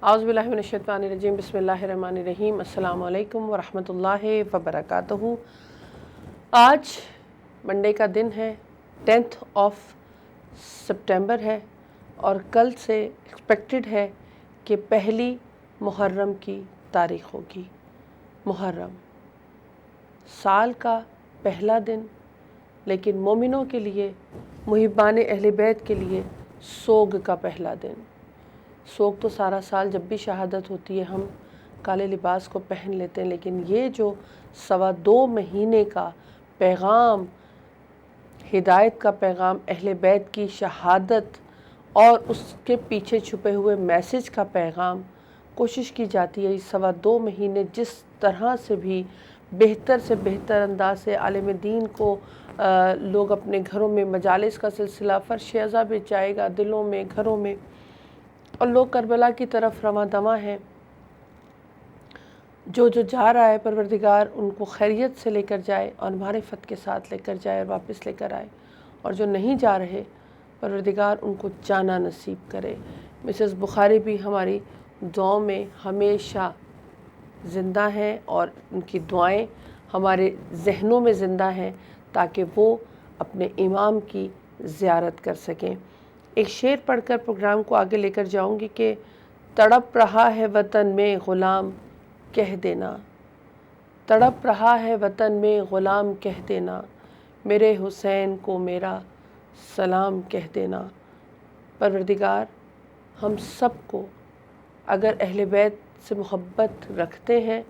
اعوذ باللہ من الشیطان الرجیم بسم اللہ الرحمن الرحیم السلام علیکم ورحمۃ اللہ وبرکاتہ۔ آج منڈے کا دن ہے، 10 سپٹمبر ہے، اور کل سے ایکسپیکٹڈ ہے کہ پہلی محرم کی تاریخ ہوگی۔ محرم سال کا پہلا دن، لیکن مومنوں کے لیے، محبان اہل بیت کے لیے سوگ کا پہلا دن۔ سوگ تو سارا سال جب بھی شہادت ہوتی ہے ہم کالے لباس کو پہن لیتے ہیں، لیکن یہ جو 2.25 مہینے کا پیغام، ہدایت کا پیغام، اہل بیت کی شہادت اور اس کے پیچھے چھپے ہوئے میسج کا پیغام، کوشش کی جاتی ہے 2.25 مہینے جس طرح سے بھی بہتر سے بہتر انداز سے عالم دین کو لوگ اپنے گھروں میں مجالس کا سلسلہ فرش ازاں پہ جائے گا، دلوں میں، گھروں میں، اور لوگ کربلا کی طرف رواں دواں ہیں۔ جو جا رہا ہے پروردگار ان کو خیریت سے لے کر جائے اور معرفت کے ساتھ لے کر جائے اور واپس لے کر آئے، اور جو نہیں جا رہے پروردگار ان کو جانا نصیب کرے۔ مسز بخاری بھی ہماری دعاؤں میں ہمیشہ زندہ ہیں، اور ان کی دعائیں ہمارے ذہنوں میں زندہ ہیں تاکہ وہ اپنے امام کی زیارت کر سکیں۔ ایک شعر پڑھ کر پروگرام کو آگے لے کر جاؤں گی کہ تڑپ رہا ہے وطن میں غلام کہہ دینا، تڑپ رہا ہے وطن میں غلام کہہ دینا، میرے حسین کو میرا سلام کہہ دینا۔ پروردگار ہم سب کو اگر اہل بیت سے محبت رکھتے ہیں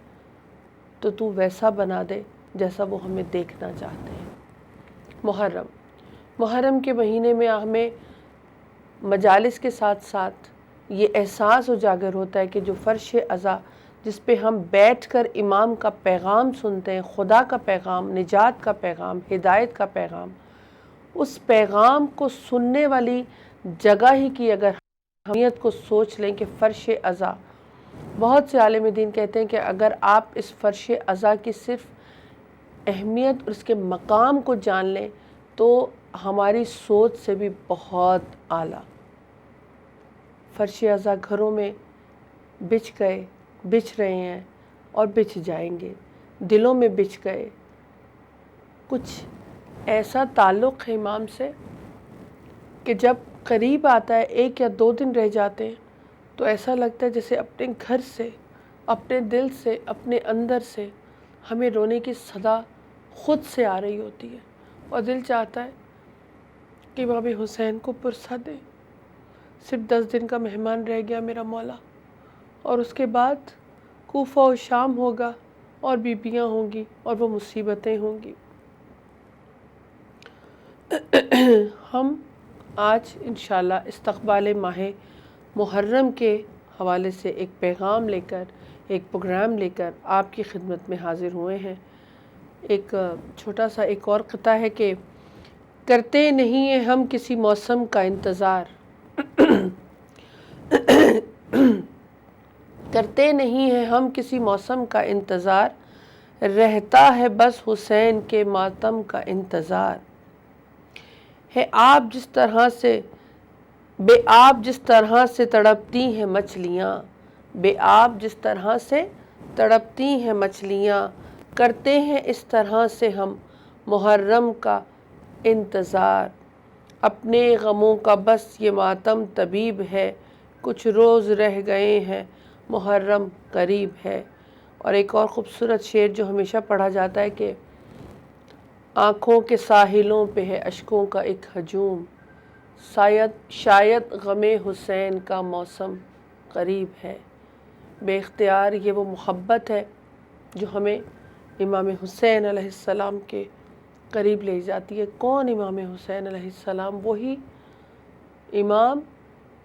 تو ویسا بنا دے جیسا وہ ہمیں دیکھنا چاہتے ہیں۔ محرم کے مہینے میں ہمیں مجالس کے ساتھ ساتھ یہ احساس اجاگر ہوتا ہے کہ جو فرش ازاں جس پہ ہم بیٹھ کر امام کا پیغام سنتے ہیں، خدا کا پیغام، نجات کا پیغام، ہدایت کا پیغام، اس پیغام کو سننے والی جگہ ہی کی اگر اہمیت کو سوچ لیں کہ فرش ازاں، بہت سے عالم دین کہتے ہیں کہ اگر آپ اس فرش ازاں کی صرف اہمیت اور اس کے مقام کو جان لیں تو ہماری سوچ سے بھی بہت اعلیٰ۔ فرش ازاں گھروں میں بچھ گئے، بچھ رہے ہیں اور بچھ جائیں گے، دلوں میں بچھ گئے۔ کچھ ایسا تعلق ہے امام سے کہ جب قریب آتا ہے، 1 یا 2 دن رہ جاتے ہیں تو ایسا لگتا ہے جیسے اپنے گھر سے، اپنے دل سے، اپنے اندر سے ہمیں رونے کی صدا خود سے آ رہی ہوتی ہے، اور دل چاہتا ہے کہ امام حسین کو پرسہ دے۔ صرف 10 دن کا مہمان رہ گیا میرا مولا، اور اس کے بعد کوفہ و شام ہوگا اور بیبیاں ہوں گی اور وہ مصیبتیں ہوں گی۔ ہم آج انشاءاللہ استقبال ماہ محرم کے حوالے سے ایک پیغام لے کر، ایک پروگرام لے کر آپ کی خدمت میں حاضر ہوئے ہیں۔ ایک چھوٹا سا ایک اور قطعہ ہے کہ کرتے نہیں ہیں ہم کسی موسم کا انتظار، کرتے نہیں ہیں ہم کسی موسم کا انتظار، رہتا ہے بس حسین کے ماتم کا انتظار۔ ہے آب جس طرح سے بے آب جس طرح سے تڑپتی ہیں مچھلیاں، بے آب جس طرح سے تڑپتی ہیں مچھلیاں، کرتے ہیں اس طرح سے ہم محرم کا انتظار۔ اپنے غموں کا بس یہ ماتم طبیب ہے، کچھ روز رہ گئے ہیں محرم قریب ہے۔ اور ایک اور خوبصورت شعر جو ہمیشہ پڑھا جاتا ہے کہ آنکھوں کے ساحلوں پہ ہے اشکوں کا ایک ہجوم، شاید غم حسین کا موسم قریب ہے۔ بے اختیار یہ وہ محبت ہے جو ہمیں امام حسین علیہ السلام کے قریب لے جاتی ہے۔ کون امام حسین علیہ السلام؟ وہی امام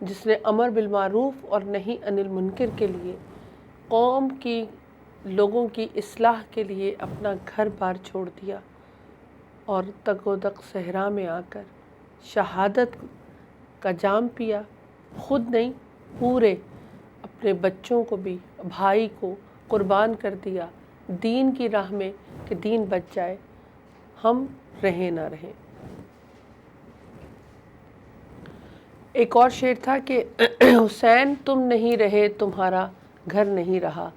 جس نے امر بالمعروف اور نہی عن المنکر کے لیے، قوم کی لوگوں کی اصلاح کے لیے اپنا گھر بار چھوڑ دیا اور تگ و دق صحرا میں آ کر شہادت کا جام پیا۔ خود نہیں، پورے اپنے بچوں کو بھی، بھائی کو قربان کر دیا دین کی راہ میں کہ دین بچ جائے، ہم رہیں نہ رہیں۔ ایک اور شعر تھا کہ حسین تم نہیں رہے تمہارا گھر نہیں رہا،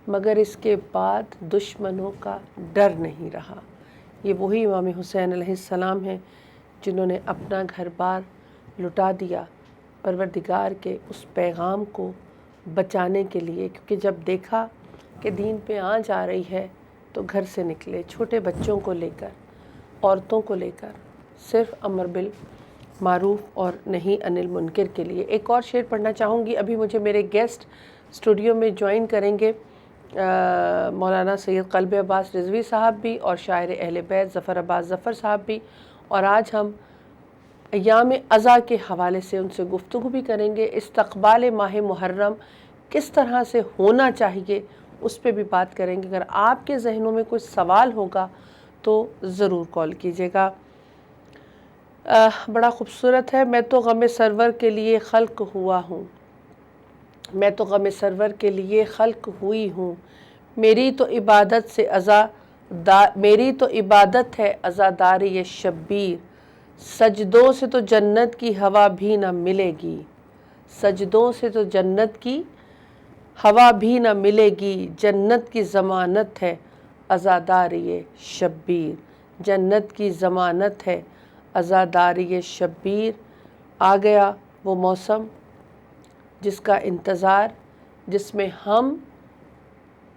مگر اس کے بعد دشمنوں کا ڈر نہیں رہا۔ یہ وہی امام حسین علیہ السلام ہیں جنہوں نے اپنا گھر بار لٹا دیا پروردگار کے اس پیغام کو بچانے کے لیے، کیونکہ جب دیکھا کہ دین پہ آنچ آ رہی ہے تو گھر سے نکلے، چھوٹے بچوں کو لے کر، عورتوں کو لے کر، صرف امر بالمعروف اور نہیں عن المنکر کے لیے۔ ایک اور شعر پڑھنا چاہوں گی۔ ابھی مجھے میرے گیسٹ اسٹوڈیو میں جوائن کریں گے مولانا سید قلب عباس رضوی صاحب بھی اور شاعر اہل بیت ظفر عباس ظفر صاحب بھی، اور آج ہم ایام اضحیٰ کے حوالے سے ان سے گفتگو بھی کریں گے۔ استقبال ماہ محرم کس طرح سے ہونا چاہیے اس پہ بھی بات کریں گے۔ اگر آپ کے ذہنوں میں کوئی سوال ہوگا تو ضرور کال کیجیے گا۔ بڑا خوبصورت ہے۔ میں تو غم سرور کے لیے خلق ہوا ہوں، میں تو غم سرور کے لیے خلق ہوئی ہوں، میری تو عبادت ہے عزاداری یہ شبیر، سجدوں سے تو جنت کی ہوا بھی نہ ملے گی، سجدوں سے تو جنت کی ہوا بھی نہ ملے گی، جنت کی ضمانت ہے عزاداری یہ شبیر، جنت کی ضمانت ہے عزاداری یہ شبیر۔ آ گیا وہ موسم جس کا انتظار، جس میں ہم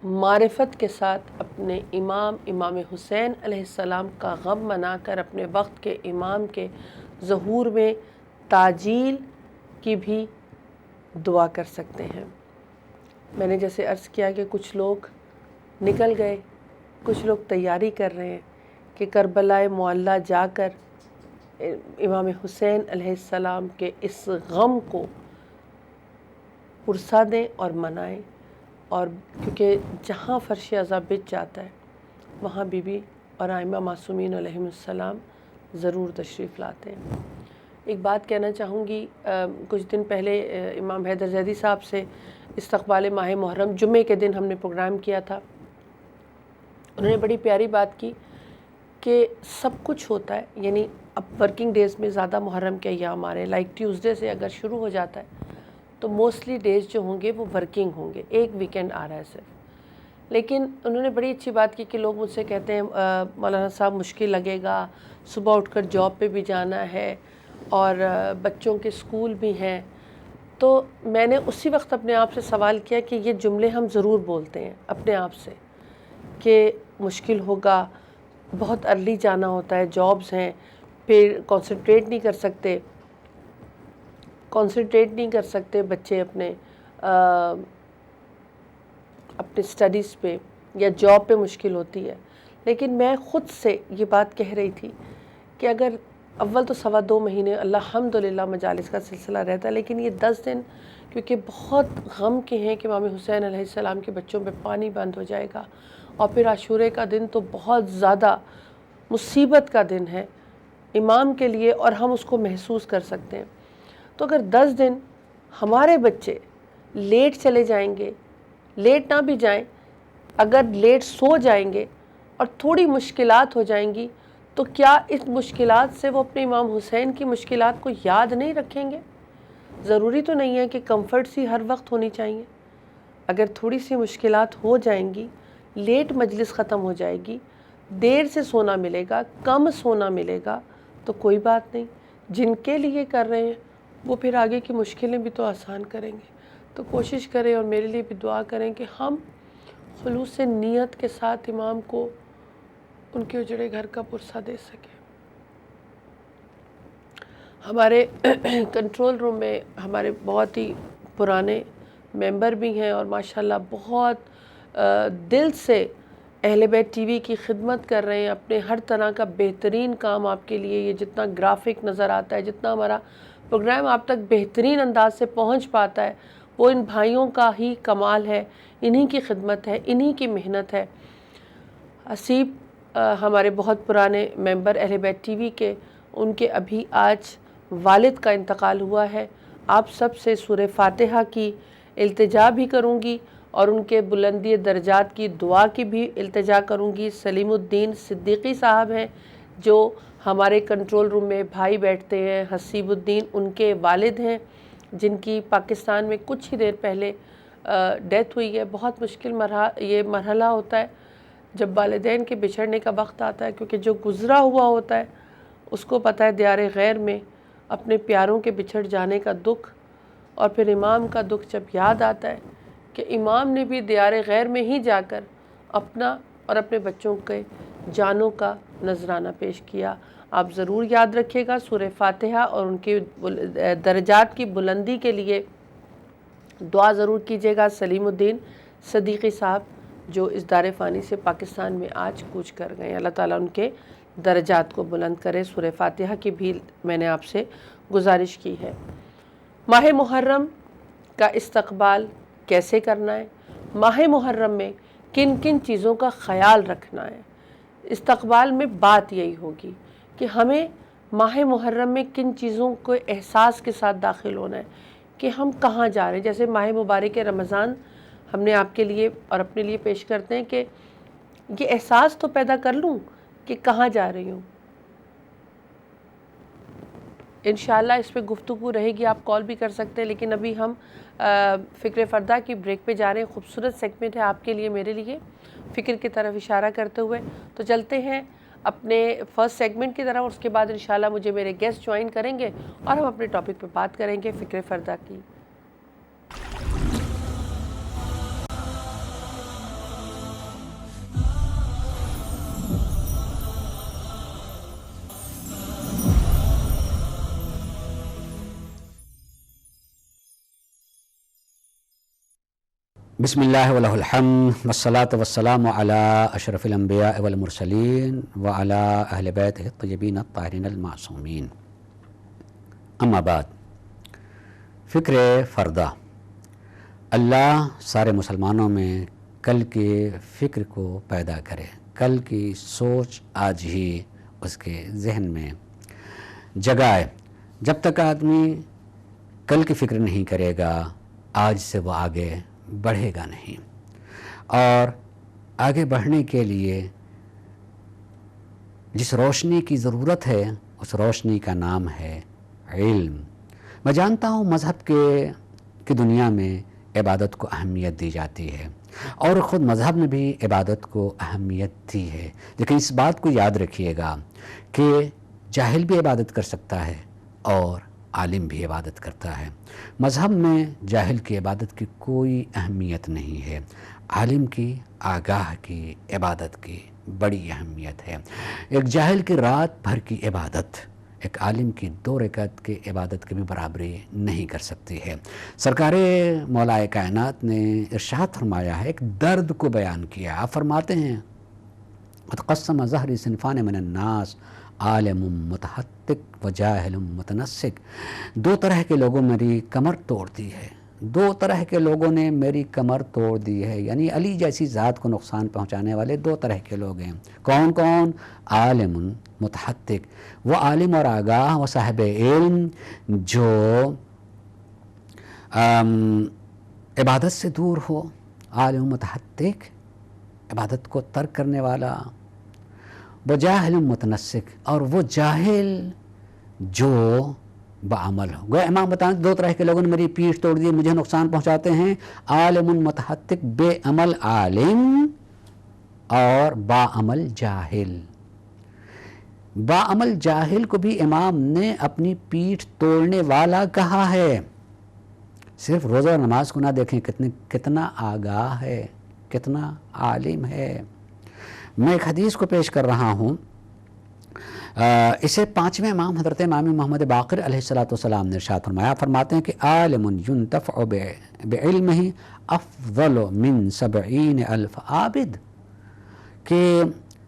معرفت کے ساتھ اپنے امام حسین علیہ السلام کا غم منا کر اپنے وقت کے امام کے ظہور میں تعجیل کی بھی دعا کر سکتے ہیں۔ میں نے جیسے عرض کیا کہ کچھ لوگ نکل گئے، کچھ لوگ تیاری کر رہے ہیں کہ کربلائے معلیٰ جا کر امام حسین علیہ السلام کے اس غم کو پرسا دیں اور منائیں، اور کیونکہ جہاں فرش عزا بچ جاتا ہے وہاں بی بی اور ائمہ معصومین علیہم السلام ضرور تشریف لاتے ہیں۔ ایک بات کہنا چاہوں گی، کچھ دن پہلے امام حیدر زیدی صاحب سے استقبال ماہ محرم جمعے کے دن ہم نے پروگرام کیا تھا۔ انہوں نے بڑی پیاری بات کی کہ سب کچھ ہوتا ہے، یعنی اب ورکنگ ڈیز میں زیادہ محرم کے ایام آ رہے ہیں، لائک ٹیوزڈے سے اگر شروع ہو جاتا ہے تو موسٹلی ڈیز جو ہوں گے وہ ورکنگ ہوں گے، ایک ویکینڈ آ رہا ہے صرف۔ لیکن انہوں نے بڑی اچھی بات کی کہ لوگ مجھ سے کہتے ہیں مولانا صاحب مشکل لگے گا، صبح اٹھ کر جاب پہ بھی جانا ہے اور بچوں کے اسکول بھی ہیں۔ تو میں نے اسی وقت اپنے آپ سے سوال کیا کہ یہ جملے ہم ضرور بولتے ہیں اپنے آپ سے کہ مشکل ہوگا، بہت ارلی جانا ہوتا ہے، جابز ہیں، پھر کنسنٹریٹ نہیں کر سکتے بچے اپنے اسٹڈیز پہ، یا جاب پہ مشکل ہوتی ہے۔ لیکن میں خود سے یہ بات کہہ رہی تھی کہ اگر اول تو 2.25 مہینے الحمدللہ مجالس کا سلسلہ رہتا ہے، لیکن یہ 10 دن کیونکہ بہت غم کے ہیں کہ امام حسین علیہ السلام کے بچوں پہ پانی بند ہو جائے گا، اور پھر عاشورے کا دن تو بہت زیادہ مصیبت کا دن ہے امام کے لیے، اور ہم اس کو محسوس کر سکتے ہیں۔ تو اگر 10 دن ہمارے بچے لیٹ چلے جائیں گے، لیٹ نہ بھی جائیں، اگر لیٹ سو جائیں گے اور تھوڑی مشکلات ہو جائیں گی، تو کیا اس مشکلات سے وہ اپنے امام حسین کی مشکلات کو یاد نہیں رکھیں گے؟ ضروری تو نہیں ہے کہ کمفرٹس ہی ہر وقت ہونی چاہیے۔ اگر تھوڑی سی مشکلات ہو جائیں گی، لیٹ مجلس ختم ہو جائے گی، دیر سے سونا ملے گا، کم سونا ملے گا، تو کوئی بات نہیں، جن کے لیے کر رہے ہیں وہ پھر آگے کی مشکلیں بھی تو آسان کریں گے۔ تو کوشش کریں اور میرے لیے بھی دعا کریں کہ ہم خلوص سے نیت کے ساتھ امام کو ان کے اجڑے گھر کا پرسہ دے سکیں۔ ہمارے کنٹرول روم میں ہمارے بہت ہی پرانے ممبر بھی ہیں اور ماشاءاللہ بہت دل سے اہل بیت ٹی وی کی خدمت کر رہے ہیں، اپنے ہر طرح کا بہترین کام آپ کے لیے، یہ جتنا گرافک نظر آتا ہے، جتنا ہمارا پروگرام آپ تک بہترین انداز سے پہنچ پاتا ہے، وہ ان بھائیوں کا ہی کمال ہے، انہی کی خدمت ہے، انہی کی محنت ہے۔ حسیب ہمارے بہت پرانے ممبر اہل بیت ٹی وی کے، ان کے ابھی آج والد کا انتقال ہوا ہے۔ آپ سب سے سورہ فاتحہ کی التجا بھی کروں گی اور ان کے بلندی درجات کی دعا کی بھی التجا کروں گی۔ سلیم الدین صدیقی صاحب ہیں جو ہمارے کنٹرول روم میں بھائی بیٹھتے ہیں، حسیب الدین ان کے والد ہیں جن کی پاکستان میں کچھ ہی دیر پہلے ڈیتھ ہوئی ہے۔ بہت مشکل یہ مرحلہ ہوتا ہے جب والدین کے بچھڑنے کا وقت آتا ہے، کیونکہ جو گزرا ہوا ہوتا ہے اس کو پتہ ہے دیار غیر میں اپنے پیاروں کے بچھڑ جانے کا دکھ، اور پھر امام کا دکھ جب یاد آتا ہے کہ امام نے بھی دیار غیر میں ہی جا کر اپنا اور اپنے بچوں کے جانوں کا نذرانہ پیش کیا۔ آپ ضرور یاد رکھیے گا سورہ فاتحہ اور ان کی درجات کی بلندی کے لیے دعا ضرور کیجیے گا۔ سلیم الدین صدیقی صاحب جو اس دار فانی سے پاکستان میں آج کوچ کر گئے، اللہ تعالیٰ ان کے درجات کو بلند کرے۔ سورہ فاتحہ کی بھی میں نے آپ سے گزارش کی ہے۔ ماہ محرم کا استقبال کیسے کرنا ہے، ماہ محرم میں کن کن چیزوں کا خیال رکھنا ہے، استقبال میں بات یہی ہوگی کہ ہمیں ماہ محرم میں کن چیزوں کو احساس کے ساتھ داخل ہونا ہے کہ ہم کہاں جا رہے ہیں۔ جیسے ماہ مبارک رمضان ہم نے آپ کے لیے اور اپنے لیے پیش کرتے ہیں کہ یہ احساس تو پیدا کر لوں کہ کہاں جا رہی ہوں۔ انشاءاللہ اس پہ گفتگو رہے گی، آپ کال بھی کر سکتے ہیں، لیکن ابھی ہم فکر فردہ کی بریک پہ جا رہے ہیں۔ خوبصورت سیگمنٹ ہے آپ کے لیے، میرے لیے، فکر کی طرف اشارہ کرتے ہوئے۔ تو چلتے ہیں اپنے فرسٹ سیگمنٹ کی طرف، اور اس کے بعد انشاءاللہ مجھے میرے گیسٹ جوائن کریں گے اور ہم اپنے ٹاپک پہ بات کریں گے فکر فردہ کی۔ بسم اللہ والہ الحمد والصلاة والسلام علی اشرف الانبیاء والمرسلین وعلی اہل بیتہ الطیبین الطاہرین المعصومین، اما بعد۔ فکر فردہ۔ اللہ سارے مسلمانوں میں کل کے فکر کو پیدا کرے، کل کی سوچ آج ہی اس کے ذہن میں جگائے۔ جب تک آدمی کل کی فکر نہیں کرے گا، آج سے وہ آگے بڑھے گا نہیں، اور آگے بڑھنے کے لیے جس روشنی کی ضرورت ہے اس روشنی کا نام ہے علم۔ میں جانتا ہوں مذہب کی دنیا میں عبادت کو اہمیت دی جاتی ہے، اور خود مذہب نے بھی عبادت کو اہمیت دی ہے، لیکن اس بات کو یاد رکھیے گا کہ جاہل بھی عبادت کر سکتا ہے اور عالم بھی عبادت کرتا ہے۔ مذہب میں جاہل کی عبادت کی کوئی اہمیت نہیں ہے، عالم کی، آگاہ کی عبادت کی بڑی اہمیت ہے۔ ایک جاہل کی رات بھر کی عبادت ایک عالم کی 2 رکعت کی عبادت کی بھی برابری نہیں کر سکتی ہے۔ سرکار مولا کائنات نے ارشاد فرمایا ہے، ایک درد کو بیان کیا۔ آپ فرماتے ہیں قد قسم ظہری صنفان من الناس عالم متحقق و جاہل متنسک۔ 2 طرح کے لوگوں میری کمر توڑ دی ہے، 2 طرح کے لوگوں نے میری کمر توڑ دی ہے، یعنی علی جیسی ذات کو نقصان پہنچانے والے 2 طرح کے لوگ ہیں۔ کون کون؟ عالم متحقق، وہ عالم اور آگاہ و صاحب علم جو عبادت سے دور ہو، عالم متحقق عبادت کو ترک کرنے والا، وہ جاہل متنسک، اور وہ جاہل جو بعمل ہو۔ گویا امام بتائیں 2 طرح کے لوگوں نے میری پیٹھ توڑ دی، مجھے نقصان پہنچاتے ہیں، عالم متحقق بے عمل عالم، اور باعمل جاہل۔ باعمل جاہل کو بھی امام نے اپنی پیٹھ توڑنے والا کہا ہے۔ صرف روزہ اور نماز کو نہ دیکھیں، کتنا آگاہ ہے، کتنا عالم ہے۔ میں ایک حدیث کو پیش کر رہا ہوں، اسے 5ویں امام حضرت امام محمد باقر علیہ السلام نے ارشاد فرمایا۔ فرماتے ہیں کہ عالم ينتفع بعلمہ افضل من 70,000 عابد، کہ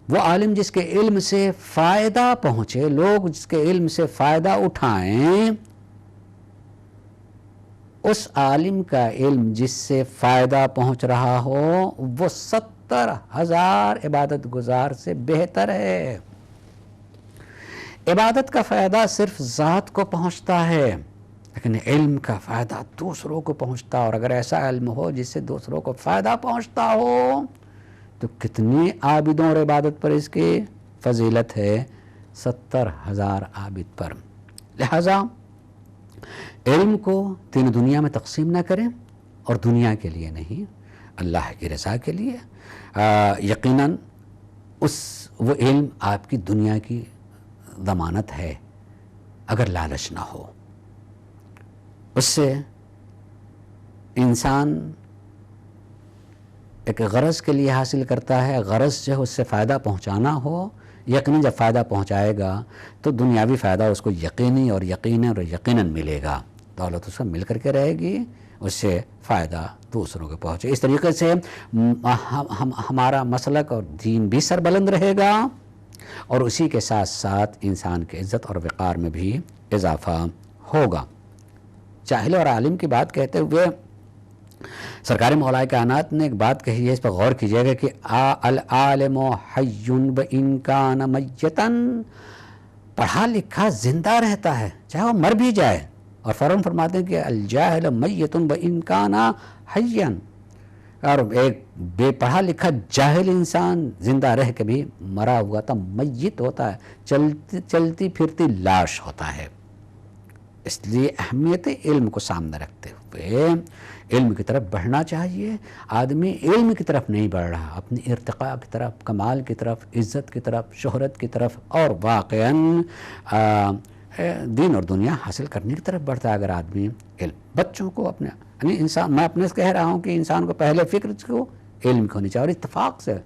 وہ عالم جس کے علم سے فائدہ پہنچے، لوگ جس کے علم سے فائدہ اٹھائیں، اس عالم کا علم جس سے فائدہ پہنچ رہا ہو وہ 70,000 عبادت گزار سے بہتر ہے۔ عبادت کا فائدہ صرف ذات کو پہنچتا ہے، لیکن علم کا فائدہ دوسروں کو پہنچتا، اور اگر ایسا علم ہو جس سے دوسروں کو فائدہ پہنچتا ہو تو کتنی عابدوں اور عبادت پر اس کی فضیلت ہے۔ 70,000 عابد پر۔ لہٰذا علم کو تین دنیا میں تقسیم نہ کریں، اور دنیا کے لیے نہیں، اللہ کی رضا کے لیے۔ یقیناً وہ علم آپ کی دنیا کی ضمانت ہے اگر لالچ نہ ہو۔ اس سے انسان ایک غرض کے لیے حاصل کرتا ہے، غرض جو ہے اس سے فائدہ پہنچانا ہو، یقیناً جب فائدہ پہنچائے گا تو دنیاوی فائدہ اس کو یقیناً ملے گا، دولت اس کو مل کر کے رہے گی، اس سے فائدہ دوسروں کو پہنچے۔ اس طریقے سے ہمارا مسلک اور دین بھی سربلند رہے گا، اور اسی کے ساتھ ساتھ انسان کی عزت اور وقار میں بھی اضافہ ہوگا۔ جاہل اور عالم کی بات کہتے ہوئے سرکار مولا کائنات نے ایک بات کہی ہے، اس پر غور کیجیے گا کہ العالم حی وان کان میتا، پڑھا لکھا زندہ رہتا ہے چاہے وہ مر بھی جائے، اور فوراً فرماتے ہیں کہ الجاہل میت وان کان حیا، اور ایک بے پڑھا لکھا جاہل انسان زندہ رہ کے بھی مرا ہوا تھا میت ہوتا ہے، چلتی پھرتی لاش ہوتا ہے۔ اس لیے اہمیت علم کو سامنے رکھتے ہوئے علم کی طرف بڑھنا چاہیے۔ آدمی علم کی طرف نہیں بڑھ رہا، اپنی ارتقاء کی طرف، کمال کی طرف، عزت کی طرف، شہرت کی طرف، اور واقعاً دین اور دنیا حاصل کرنے کی طرف بڑھتا ہے۔ اگر آدمی علم بچوں کو یعنی انسان، میں اپنے سے کہہ رہا ہوں کہ انسان کو پہلے فکر کو علم کی ہونی چاہیے، اور اتفاق سے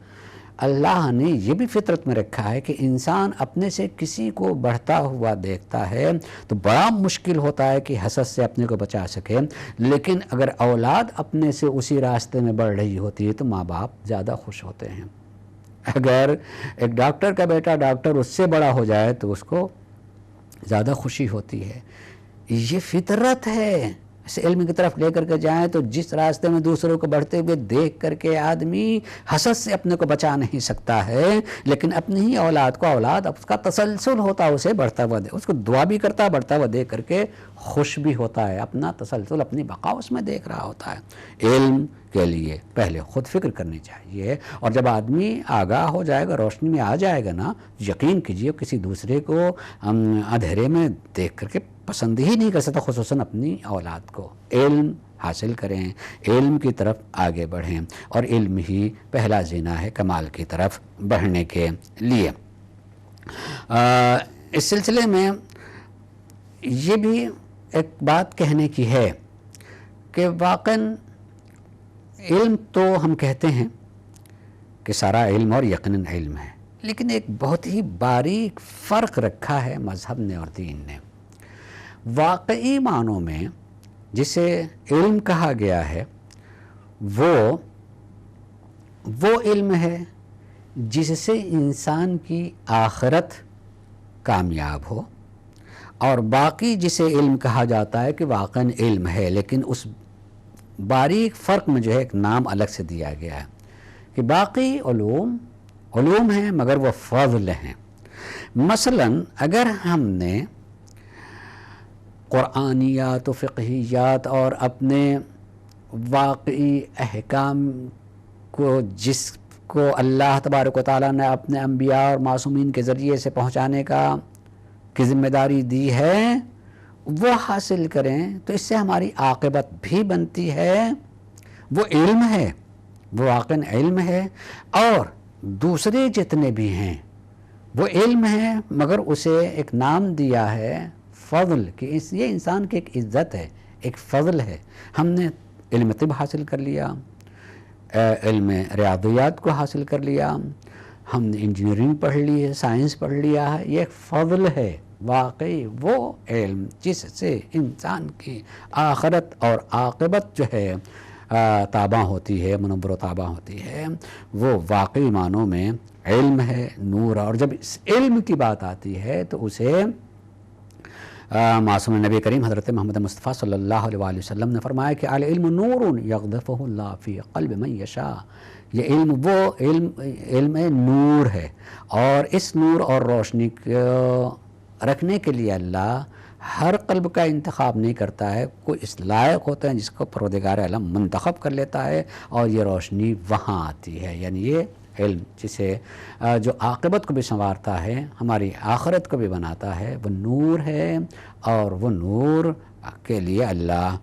اللہ نے یہ بھی فطرت میں رکھا ہے کہ انسان اپنے سے کسی کو بڑھتا ہوا دیکھتا ہے تو بڑا مشکل ہوتا ہے کہ حسد سے اپنے کو بچا سکے، لیکن اگر اولاد اپنے سے اسی راستے میں بڑھ رہی ہوتی ہے تو ماں باپ زیادہ خوش ہوتے ہیں۔ اگر ایک ڈاکٹر کا بیٹا ڈاکٹر اس سے بڑا ہو جائے تو اس کو زیادہ خوشی ہوتی ہے۔ یہ فطرت ہے۔ اس علم کی طرف لے کر کے جائیں تو جس راستے میں دوسروں کو بڑھتے ہوئے دیکھ کر کے آدمی حسد سے اپنے کو بچا نہیں سکتا ہے، لیکن اپنی ہی اولاد کو اس کا تسلسل ہوتا ہے، اسے بڑھتا ہوا اس کو دعا بھی کرتا ہے، بڑھتا ہوا دیکھ کر کے خوش بھی ہوتا ہے، اپنا تسلسل، اپنی بقا اس میں دیکھ رہا ہوتا ہے۔ علم کے لیے پہلے خود فکر کرنی چاہیے، اور جب آدمی آگاہ ہو جائے گا، روشنی میں آ جائے گا نا، یقین کیجئے کسی دوسرے کو اندھیرے میں دیکھ کر کے پسند ہی نہیں کر سکتا، خصوصاً اپنی اولاد کو۔ علم حاصل کریں، علم کی طرف آگے بڑھیں، اور علم ہی پہلا زینہ ہے کمال کی طرف بڑھنے کے لیے۔ اس سلسلے میں یہ بھی ایک بات کہنے کی ہے کہ واقعاً علم تو ہم کہتے ہیں کہ سارا علم اور یقیناً علم ہے، لیکن ایک بہت ہی باریک فرق رکھا ہے مذہب نے اور دین نے۔ واقعی معنوں میں جسے علم کہا گیا ہے وہ علم ہے جس سے انسان کی آخرت کامیاب ہو، اور باقی جسے علم کہا جاتا ہے کہ واقعاً علم ہے، لیکن اس باریک فرق میں جو ہے ایک نام الگ سے دیا گیا ہے کہ باقی علوم ہیں مگر وہ فضل ہیں۔ مثلاً اگر ہم نے قرآنیات و فقہیات اور اپنے واقعی احکام کو، جس کو اللہ تبارک و تعالیٰ نے اپنے انبیاء اور معصومین کے ذریعے سے پہنچانے کی ذمہ داری دی ہے، وہ حاصل کریں تو اس سے ہماری عاقبت بھی بنتی ہے۔ وہ علم ہے، وہ واقعاً علم ہے، اور دوسرے جتنے بھی ہیں وہ علم ہے، مگر اسے ایک نام دیا ہے فضل، کہ یہ انسان کی ایک عزت ہے، ایک فضل ہے۔ ہم نے علم طب حاصل کر لیا، علم ریاضیات کو حاصل کر لیا، ہم نے انجینئرنگ پڑھ لی ہے، سائنس پڑھ لیا ہے، یہ ایک فضل ہے۔ واقعی وہ علم جس سے انسان کی آخرت اور عاقبت جو ہے تابع ہوتی ہے، منور و تابع ہوتی ہے، وہ واقعی معنوں میں علم ہے، نور۔ اور جب اس علم کی بات آتی ہے تو اسے معصوم نبی کریم حضرت محمد مصطفیٰ صلی اللہ علیہ وآلہ وسلم نے فرمایا کہ العلم نور یقذفہ اللہ فی قلب من یشاء، یہ علم وہ علم نور ہے، اور اس نور اور روشنی کو رکھنے کے لیے اللہ ہر قلب کا انتخاب نہیں کرتا ہے، کوئی اس لائق ہوتا ہے جس کو پروردگار عالم منتخب کر لیتا ہے، اور یہ روشنی وہاں آتی ہے. یعنی یہ علم جسے جو عاقبت کو بھی سنوارتا ہے، ہماری آخرت کو بھی بناتا ہے، وہ نور ہے، اور وہ نور کے لیے اللہ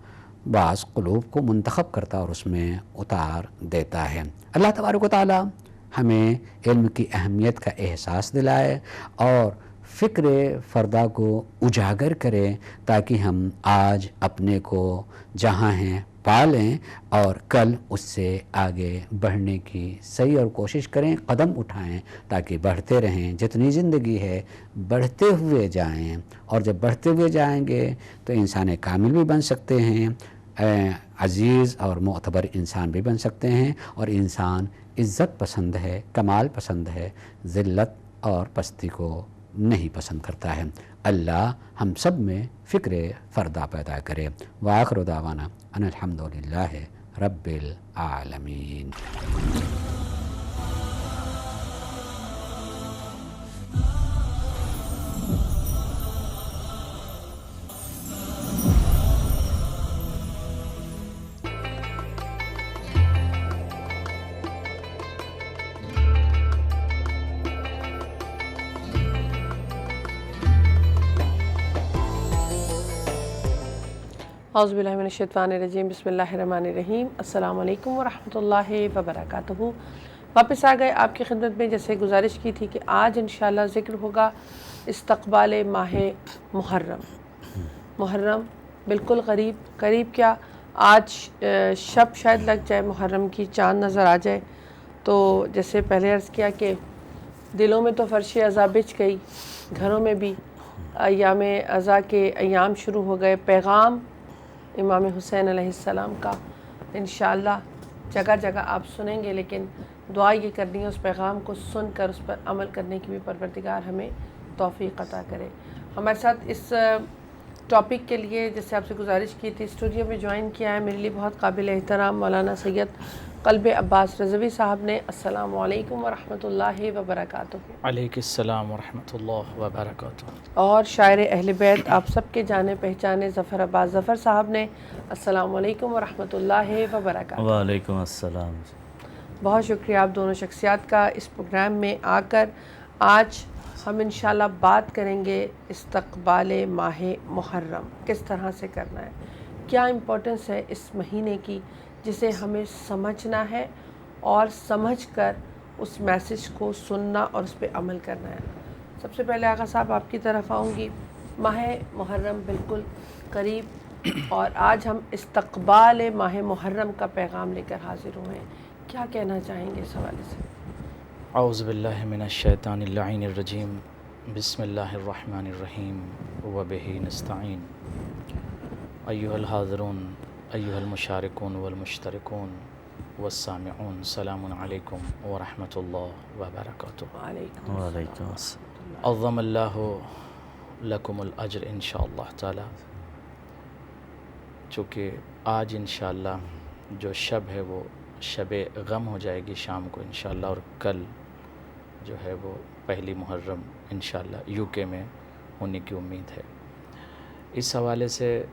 بعض قلوب کو منتخب کرتا اور اس میں اتار دیتا ہے. اللہ تبارک و تعالی ہمیں علم کی اہمیت کا احساس دلائے اور فکر فردہ کو اجاگر کرے، تاکہ ہم آج اپنے کو جہاں ہیں پالیں اور کل اس سے آگے بڑھنے کی صحیح اور کوشش کریں، قدم اٹھائیں تاکہ بڑھتے رہیں. جتنی زندگی ہے بڑھتے ہوئے جائیں، اور جب بڑھتے ہوئے جائیں گے تو انسان کامل بھی بن سکتے ہیں، عزیز اور معتبر انسان بھی بن سکتے ہیں، اور انسان عزت پسند ہے، کمال پسند ہے، ذلت اور پستی کو نہیں پسند کرتا ہے. اللہ ہم سب میں فکر فردہ پیدا کرے. وآخر دعوانا ان الحمدللہ رب العالمین. اعوذ باللہ من الشیطان الرجیم، بسم اللہ الرحمن الرحیم. السلام علیکم ورحمۃ اللہ وبرکاتہ. واپس آ گئے آپ کی خدمت میں. جیسے گزارش کی تھی کہ آج انشاءاللہ ذکر ہوگا استقبال ماہ محرم. محرم بالکل قریب کیا آج شب شاید لگ جائے محرم کی، چاند نظر آ جائے. تو جیسے پہلے عرض کیا کہ دلوں میں تو فرش عزا بچ گئی، گھروں میں بھی ایام عزا کے ایام شروع ہو گئے. پیغام امام حسین علیہ السلام کا انشاءاللہ جگہ جگہ آپ سنیں گے، لیکن دعا یہ کرنی ہے اس پیغام کو سن کر اس پر عمل کرنے کی بھی پروردگار ہمیں توفیق عطا کرے. ہمارے ساتھ اس ٹاپک کے لیے جیسے آپ سے گزارش کی تھی اسٹوڈیو میں جوائن کیا ہے میرے لیے بہت قابل احترام مولانا سید قلب عباس رضوی صاحب نے. السلام علیکم ورحمۃ اللہ وبرکاتہ. علیکم السلام ورحمۃ اللہ وبرکاتہ. اور شاعر اہل بیت آپ سب کے جانے پہچانے ظفر عباس ظفر صاحب نے. السلام علیکم ورحمۃ اللہ وبرکاتہ. وعلیکم السلام. بہت شکریہ آپ دونوں شخصیات کا اس پروگرام میں آ کر. آج ہم انشاءاللہ بات کریں گے استقبال ماہ محرم کس طرح سے کرنا ہے، کیا امپورٹنس ہے اس مہینے کی جسے ہمیں سمجھنا ہے اور سمجھ کر اس میسج کو سننا اور اس پہ عمل کرنا ہے. سب سے پہلے آغا صاحب آپ کی طرف آؤں گی. ماہ محرم بالکل قریب اور آج ہم استقبال ماہ محرم کا پیغام لے کر حاضر ہوئے ہیں. کیا کہنا چاہیں گے اس حوالے سے؟ اعوذ باللہ من الشیطان اللعین الرجیم. بسم اللہ الرحمن الرحیم وبہ نستعین. ایہا الحاضرون ایہا المشارکون والمشترکون والسامعون، سلام علیکم ورحمۃ اللہ وبرکاتہ. وعلیکم وعلیکم السلام. عظم اللہ لکم الاجر انشاءاللہ تعالی. چونکہ آج انشاءاللہ جو شب ہے وہ شب غم ہو جائے گی شام کو انشاءاللہ، اور کل جو ہے وہ پہلی محرم انشاءاللہ یو کے میں ہونے کی امید ہے. اس حوالے سے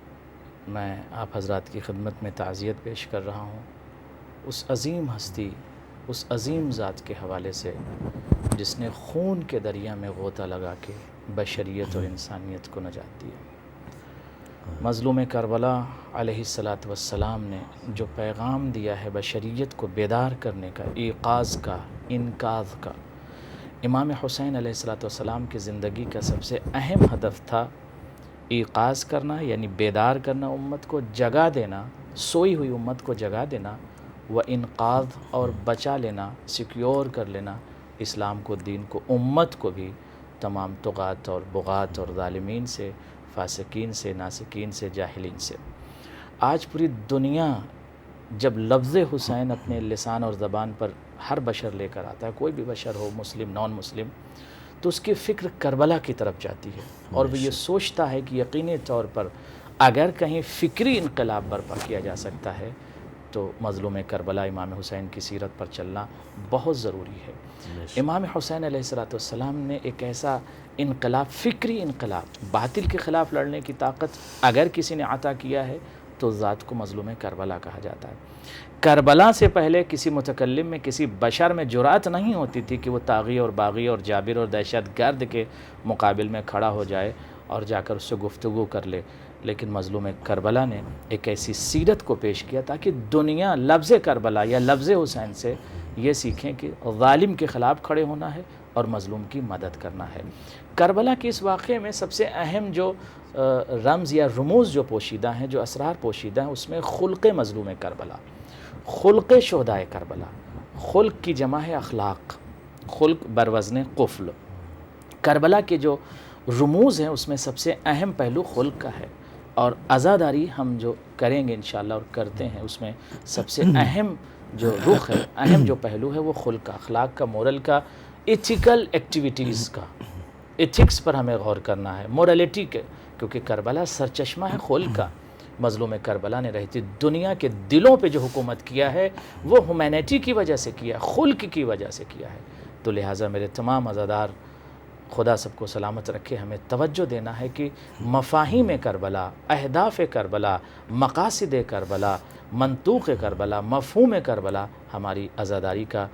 میں آپ حضرات کی خدمت میں تعزیت پیش کر رہا ہوں اس عظیم ہستی، اس عظیم ذات کے حوالے سے جس نے خون کے دریا میں غوطہ لگا کے بشریت اور انسانیت کو نجات دی. مظلوم کربلا علیہ السلام نے جو پیغام دیا ہے بشریت کو بیدار کرنے کا، ایقاظ کا، انقاذ کا، امام حسین علیہ السلام کی زندگی کا سب سے اہم ہدف تھا ایقاظ کرنا، یعنی بیدار کرنا، امت کو جگا دینا، سوئی ہوئی امت کو جگا دینا، و انقاذ اور بچا لینا، سیکیور کر لینا اسلام کو، دین کو، امت کو بھی تمام طغات اور بغات اور ظالمین سے، فاسقین سے، ناسکین سے، جاہلین سے. آج پوری دنیا جب لفظ حسین اپنے لسان اور زبان پر ہر بشر لے کر آتا ہے، کوئی بھی بشر ہو، مسلم نان مسلم، تو اس کی فکر کربلا کی طرف جاتی ہے، اور وہ یہ سوچتا ہے کہ یقینی طور پر اگر کہیں فکری انقلاب برپا کیا جا سکتا ہے تو مظلوم کربلا امام حسین کی سیرت پر چلنا بہت ضروری ہے۔ امام حسین علیہ السلام نے ایک ایسا انقلاب، فکری انقلاب، باطل کے خلاف لڑنے کی طاقت اگر کسی نے عطا کیا ہے تو ذات کو مظلوم کربلا کہا جاتا ہے۔ کربلا سے پہلے کسی متکلم میں، کسی بشر میں جرأت نہیں ہوتی تھی کہ وہ طاغی اور باغی اور جابر اور دہشت گرد کے مقابل میں کھڑا ہو جائے اور جا کر اس سے گفتگو کر لے، لیکن مظلوم کربلا نے ایک ایسی سیرت کو پیش کیا تاکہ دنیا لفظ کربلا یا لفظ حسین سے یہ سیکھیں کہ ظالم کے خلاف کھڑے ہونا ہے اور مظلوم کی مدد کرنا ہے۔ کربلا کے اس واقعے میں سب سے اہم جو رمز یا رموز جو پوشیدہ ہیں، جو اسرار پوشیدہ ہیں، اس میں خلق مظلوم کربلا، خلق شہدائے کربلا، خلق کی جمع ہے اخلاق، خلق بروزن قفل۔ کربلا کے جو رموز ہیں اس میں سب سے اہم پہلو خلق کا ہے، اور عزاداری ہم جو کریں گے انشاءاللہ اور کرتے ہیں، اس میں سب سے اہم جو رخ ہے، اہم جو پہلو ہے وہ خلق کا، اخلاق کا، مورل کا، ایتھیکل ایکٹیویٹیز کا، ایتھکس پر ہمیں غور کرنا ہے، مورالٹی کے، کیونکہ کربلا سرچشمہ ہے خلق کا۔ مظلوم کربلا نے رہتی دنیا کے دلوں پہ جو حکومت کیا ہے وہ ہیومینٹی کی وجہ سے کیا ہے، خلق کی وجہ سے کیا ہے۔ تو لہٰذا میرے تمام عزادار، خدا سب کو سلامت رکھے، ہمیں توجہ دینا ہے کہ مفاہیم کربلا، اہداف کربلا، مقاصد کربلا، منطوق کربلا، مفہوم کربلا ہماری عزاداری کا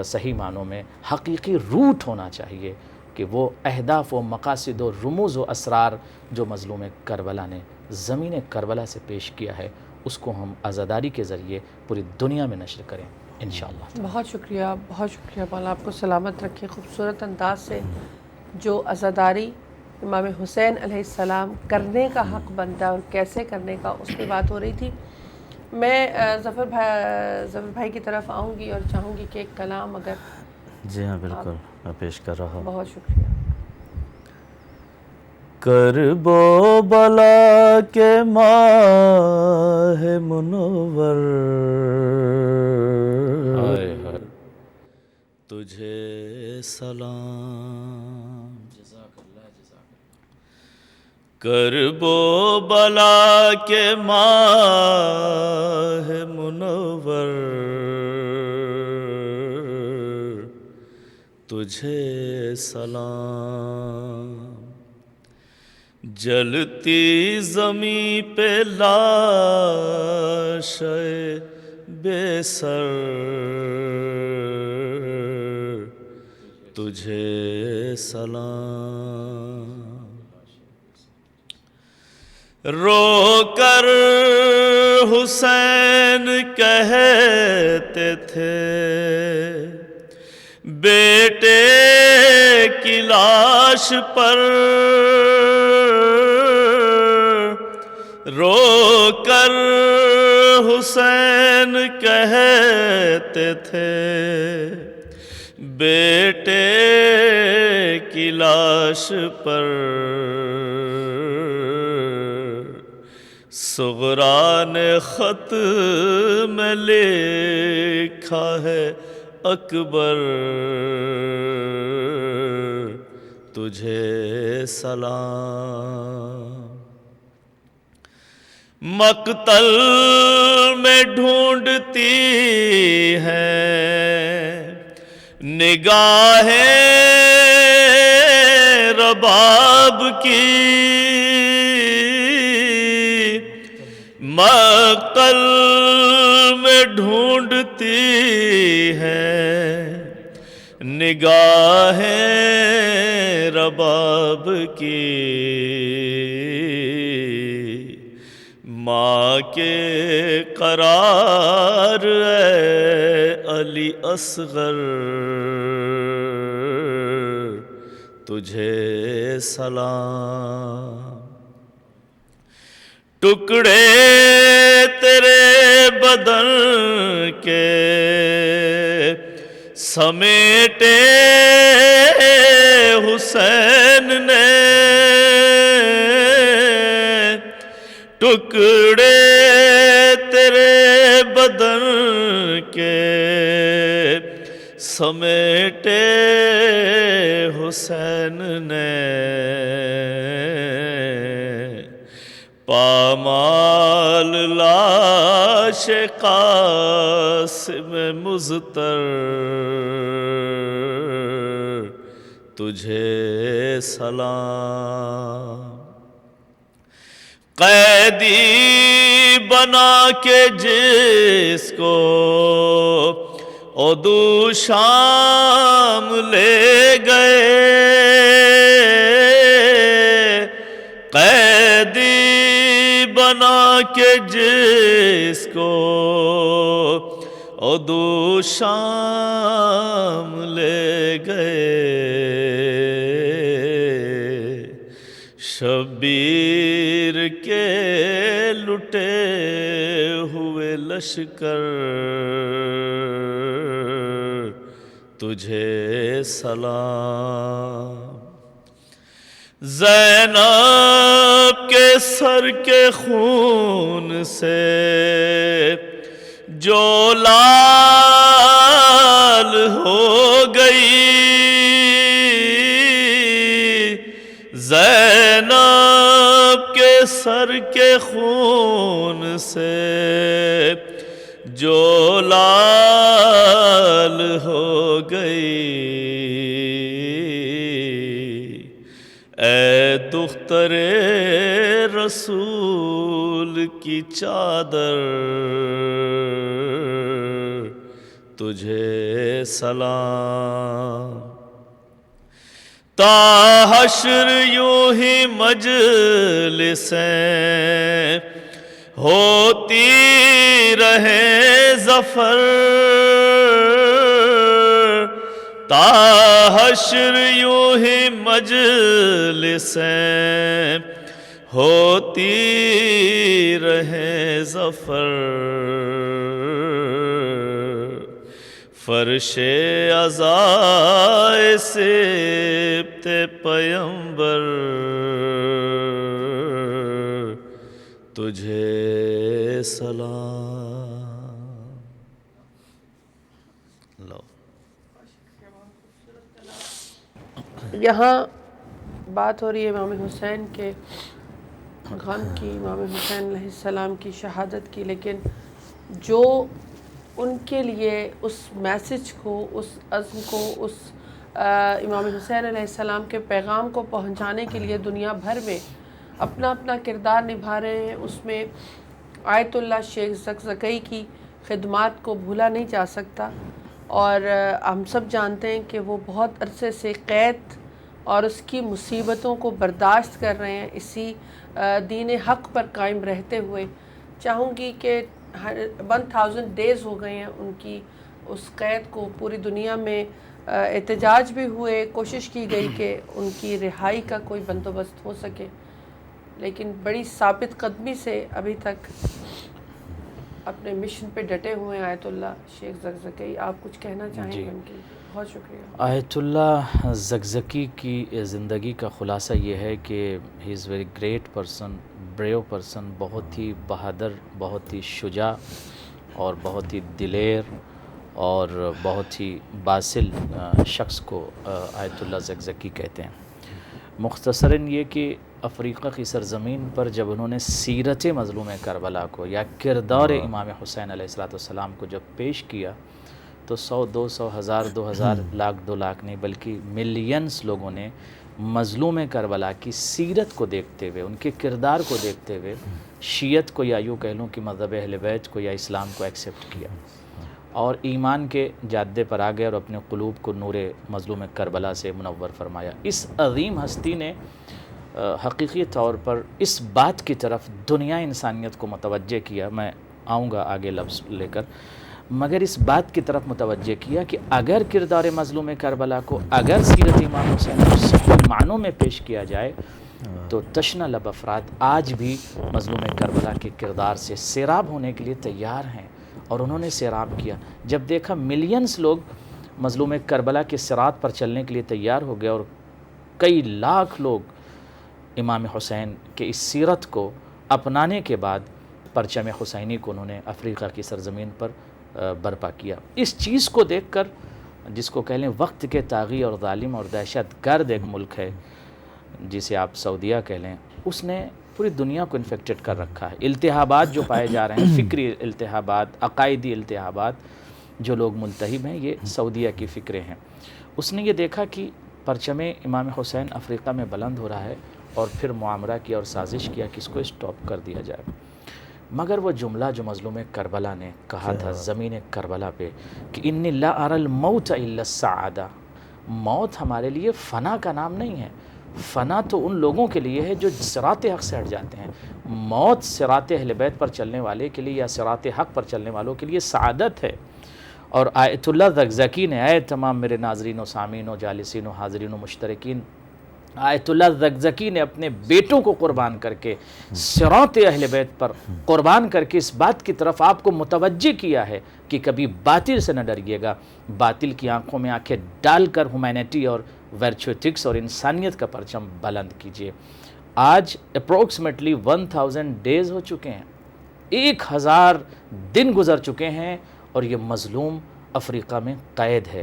صحیح معنوں میں حقیقی روٹ ہونا چاہیے، کہ وہ اہداف و مقاصد و رموز و اسرار جو مظلوم کربلا نے زمین کربلا سے پیش کیا ہے، اس کو ہم عزاداری کے ذریعے پوری دنیا میں نشر کریں انشاءاللہ۔ بہت شکریہ، بہت شکریہ مولانا، آپ کو سلامت رکھے۔ خوبصورت انداز سے جو عزاداری امام حسین علیہ السلام کرنے کا حق بنتا ہے اور کیسے کرنے کا، اس پہ بات ہو رہی تھی۔ میں ظفر بھائی کی طرف آؤں گی اور چاہوں گی کہ ایک کلام اگر۔ جی ہاں بالکل، میں پیش کر رہا ہوں۔ بہت شکریہ۔ کرب و بلا کے ماہ منور، تجھے سلام، کرب و بلا کے ماہ منور، تجھے سلام، جلتی زمیں پہ لاش بے سر، تجھے سلام، رو کر حسین کہتے تھے بیٹے کی لاش پر، رو کر حسین کہتے تھے بیٹے کی لاش پر، صغرا نے خط میں لکھا ہے اکبر، تجھے سلام، مقتل میں ڈھونڈتی ہے نگاہیں رباب کی، مقتل میں ڈھونڈتی ہے نگاہیں رباب کی، ماں کے قرار اے علی اصغر، تجھے سلام، ٹکڑے تیرے بدن کے سمیٹے حسین نے، ٹکڑے تیرے بدن کے سمیٹے حسین نے، پامال لاش قاسم مضطر تجھے سلام، قیدی بنا کے جس کو عدو شام لے گئے، قیدی بنا کے جس کو عدو شام لے گئے، شبیر کے لٹے ہوئے لشکر تجھے سلام، زینب کے سر کے خون سے جو لال ہو گئی، زینب کے سر کے خون سے جو لال ہو گئی، اے دختر رسول کی چادر تجھے سلام، تا حشر یوں ہی مجلسیں ہوتی رہے ظفر، تا حشر یوں ہی مجلسیں ہوتی رہے ظفر، فرش عزائے سبط پیمبر تجھے سلام۔ لو یہاں بات ہو رہی ہے امام حسین کے غم کی، امام حسین علیہ السلام کی شہادت کی، لیکن جو ان کے لیے اس میسج کو، اس عزم کو، اس امام حسین علیہ السلام کے پیغام کو پہنچانے کے لیے دنیا بھر میں اپنا اپنا کردار نبھا رہے ہیں، اس میں آیت اللہ شیخ زکزکی کی خدمات کو بھولا نہیں جا سکتا، اور ہم سب جانتے ہیں کہ وہ بہت عرصے سے قید اور اس کی مصیبتوں کو برداشت کر رہے ہیں، اسی دین حق پر قائم رہتے ہوئے۔ چاہوں گی کہ 1000 ڈیز ہو گئے ہیں ان کی اس قید کو، پوری دنیا میں احتجاج بھی ہوئے، کوشش کی گئی کہ ان کی رہائی کا کوئی بندوبست ہو سکے، لیکن بڑی ثابت قدمی سے ابھی تک اپنے مشن پہ ڈٹے ہوئے ہیں آیت اللہ شیخ زکزکی۔ آپ کچھ کہنا چاہیں گے ان کی؟ بہت شکریہ۔ آیت اللہ زکزکی کی زندگی کا خلاصہ یہ ہے کہ he is very great person, brave person, بہت ہی بہادر، بہت ہی شجاع اور بہت ہی دلیر اور بہت ہی باصل شخص کو آیت اللہ زکزکی کہتے ہیں۔ مختصراً یہ کہ افریقہ کی سرزمین پر جب انہوں نے سیرت مظلوم کربلا کو یا کردار امام حسین علیہ السلام کو جب پیش کیا تو 100 200 1000 2000 لاکھ 2 لاکھ نہیں بلکہ ملینز لوگوں نے مظلوم کربلا کی سیرت کو دیکھتے ہوئے، ان کے کردار کو دیکھتے ہوئے شیعت کو یا یوں کہہ لوں کہ مذہب اہل بیت کو یا اسلام کو ایکسیپٹ کیا اور ایمان کے جادے پر آ گئے اور اپنے قلوب کو نور مظلوم کربلا سے منور فرمایا۔ اس عظیم ہستی نے حقیقی طور پر اس بات کی طرف دنیا انسانیت کو متوجہ کیا، میں آؤں گا آگے لفظ لے کر، مگر اس بات کی طرف متوجہ کیا کہ اگر کردار مظلوم کربلا کو، اگر سیرت امام حسین کو صحیح معنوں میں پیش کیا جائے تو تشنہ لب افراد آج بھی مظلوم کربلا کے کردار سے سیراب ہونے کے لیے تیار ہیں، اور انہوں نے سیراب کیا۔ جب دیکھا ملینز لوگ مظلوم کربلا کے صراط پر چلنے کے لیے تیار ہو گئے اور کئی لاکھ لوگ امام حسین کے اس سیرت کو اپنانے کے بعد پرچم حسینی کو انہوں نے افریقہ کی سرزمین پر برپا کیا۔ اس چیز کو دیکھ کر، جس کو کہہ لیں وقت کے طاغی اور ظالم اور دہشت گرد ایک ملک ہے جسے آپ سعودیہ کہہ لیں، اس نے پوری دنیا کو انفیکٹڈ کر رکھا ہے. التہابات جو پائے جا رہے ہیں، فکری التہابات، عقائدی التہابات، جو لوگ ملتہب ہیں یہ سعودیہ کی فکریں ہیں. اس نے یہ دیکھا کہ پرچم امام حسین افریقہ میں بلند ہو رہا ہے، اور پھر معامرہ کیا اور سازش کیا کہ اس کو اسٹاپ کر دیا جائے. مگر وہ جملہ جو مظلوم کربلا نے کہا تھا زمین کربلا پہ کہ انی لا اری الموت الا السعادہ، موت ہمارے لیے فنا کا نام نہیں ہے. فنا تو ان لوگوں کے لیے ہے جو صراط حق سے ہٹ جاتے ہیں. موت صراط اہل بیت پر چلنے والے کے لیے یا صراط حق پر چلنے والوں کے لیے سعادت ہے. اور آیت اللہ زکزکی نے، اے تمام میرے ناظرین و سامعین و جالسین و حاضرین و مشترکین، آیت اللہ زکزکی نے اپنے بیٹوں کو قربان کر کے صراط اہل بیت پر قربان کر کے اس بات کی طرف آپ کو متوجہ کیا ہے کہ کبھی باطل سے نہ ڈریے گا، باطل کی آنکھوں میں آنکھیں ڈال کر ہیومینٹی اور ورچوئٹکس اور انسانیت کا پرچم بلند کیجیے. آج اپروکسیمیٹلی 1000 ڈیز ہو چکے ہیں، 1000 دن گزر چکے ہیں، اور یہ مظلوم افریقہ میں قید ہے.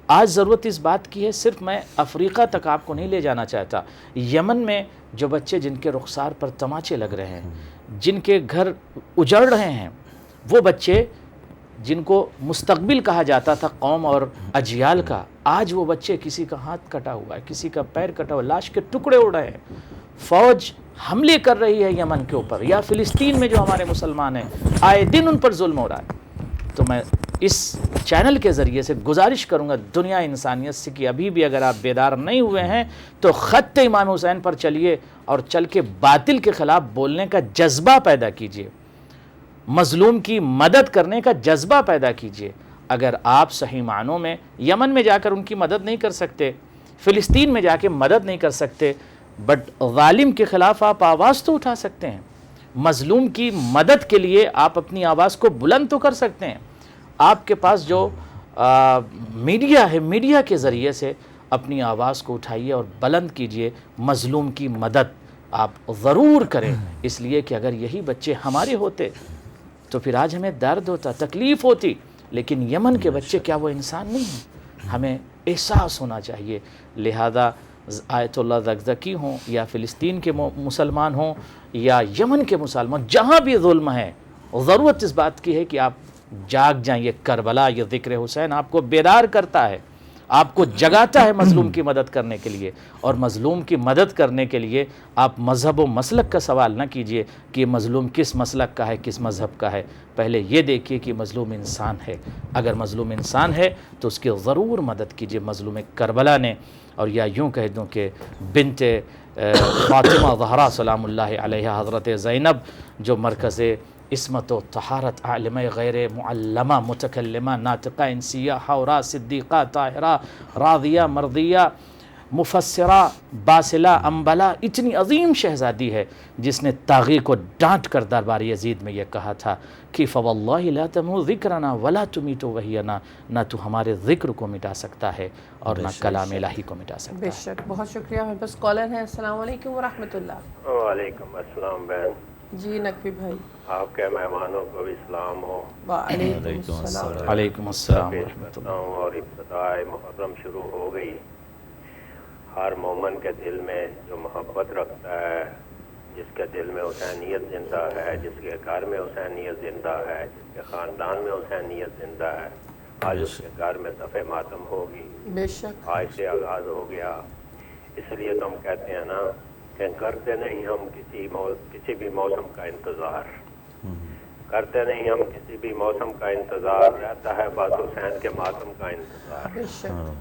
آج ضرورت اس بات کی ہے، صرف میں افریقہ تک آپ کو نہیں لے جانا چاہتا، یمن میں جو بچے جن کے رخسار پر تماچے لگ رہے ہیں، جن کے گھر اجڑ رہے ہیں، وہ بچے جن کو مستقبل کہا جاتا تھا قوم اور اجیال کا، آج وہ بچے کسی کا ہاتھ کٹا ہوا ہے، کسی کا پیر کٹا ہوا ہے، لاش کے ٹکڑے اڑ رہے ہیں. فوج حملے کر رہی ہے یمن کے اوپر، یا فلسطین میں جو ہمارے مسلمان ہیں آئے دن ان پر ظلم ہو رہا ہے. تو میں اس چینل کے ذریعے سے گزارش کروں گا دنیا انسانیت سے کہ ابھی بھی اگر آپ بیدار نہیں ہوئے ہیں تو خط امام حسین پر چلیے اور چل کے باطل کے خلاف بولنے کا جذبہ پیدا کیجیے، مظلوم کی مدد کرنے کا جذبہ پیدا کیجیے. اگر آپ صحیح معنوں میں یمن میں جا کر ان کی مدد نہیں کر سکتے، فلسطین میں جا کے مدد نہیں کر سکتے، بٹ ظالم کے خلاف آپ آواز تو اٹھا سکتے ہیں. مظلوم کی مدد کے لیے آپ اپنی آواز کو بلند تو کر سکتے ہیں. آپ کے پاس جو میڈیا ہے، میڈیا کے ذریعے سے اپنی آواز کو اٹھائیے اور بلند کیجئے. مظلوم کی مدد آپ ضرور کریں، اس لیے کہ اگر یہی بچے ہمارے ہوتے تو پھر آج ہمیں درد ہوتا، تکلیف ہوتی. لیکن یمن کے بچے کیا وہ انسان نہیں ہیں؟ ہمیں احساس ہونا چاہیے. لہذا آیت اللہ زکزکی ہوں یا فلسطین کے مسلمان ہوں یا یمن کے مسلمان، جہاں بھی ظلم ہے، ضرورت اس بات کی ہے کہ آپ جاگ جائیں. یہ کربلا، یہ ذکر حسین آپ کو بیدار کرتا ہے، آپ کو جگاتا ہے مظلوم کی مدد کرنے کے لیے. اور مظلوم کی مدد کرنے کے لیے آپ مذہب و مسلک کا سوال نہ کیجئے کہ مظلوم کس مسلک کا ہے، کس مذہب کا ہے. پہلے یہ دیکھیے کہ مظلوم انسان ہے. اگر مظلوم انسان ہے تو اس کی ضرور مدد کیجئے. مظلوم کربلا نے، اور یا یوں کہہ دوں کہ بنت فاطمہ زہرا سلام اللہ علیہ، حضرت زینب جو مرکز عصمت و طہارت، عالمہ غیر معلمہ، متکلمہ، ناطقہ، انسیہ، حورہ، صدیقہ، طاہرہ، راضیہ، مرضیہ، مفسرہ، باسلہ، انبلہ، اتنی عظیم شہزادی ہے جس نے طاغی کو ڈانٹ کر دربار یزید میں یہ کہا تھا کہ فواللہ لا تمو ذکرنا ولا تمیتو وحینا، نہ تو ہمارے ذکر کو مٹا سکتا ہے اور نہ کلام الہی کو مٹا سکتا ہے. بے شک. بہت شکریہ. ہمارے پاس کالر ہیں. السلام علیکم ورحمۃ اللہ. وعلیکم السلام بہن. جی نقوی بھائی. آپ کے مہمانوں کو بھی سلام ہو. وعلیکم السلام. علیکم السلام پیش ورحمۃ کرتا اللہ. ہوں اور ابتدائے محرم شروع ہو گئی. ہر مومن کے دل میں جو محبت رکھتا ہے، جس کے دل میں حسینیت زندہ ہے، جس کے گھر میں حسینیت زندہ ہے، جس کے خاندان میں حسینیت زندہ ہے، آج اس کے گھر میں دفع ماتم ہوگی. بے شک. آج سے آغاز ہو گیا. اس لیے تو ہم کہتے ہیں نا کہ کرتے نہیں ہم کسی بھی موسم کا انتظار، کرتے نہیں ہم کسی بھی موسم کا انتظار، رہتا ہے بس حسین کے ماتم کا انتظار. بے شک.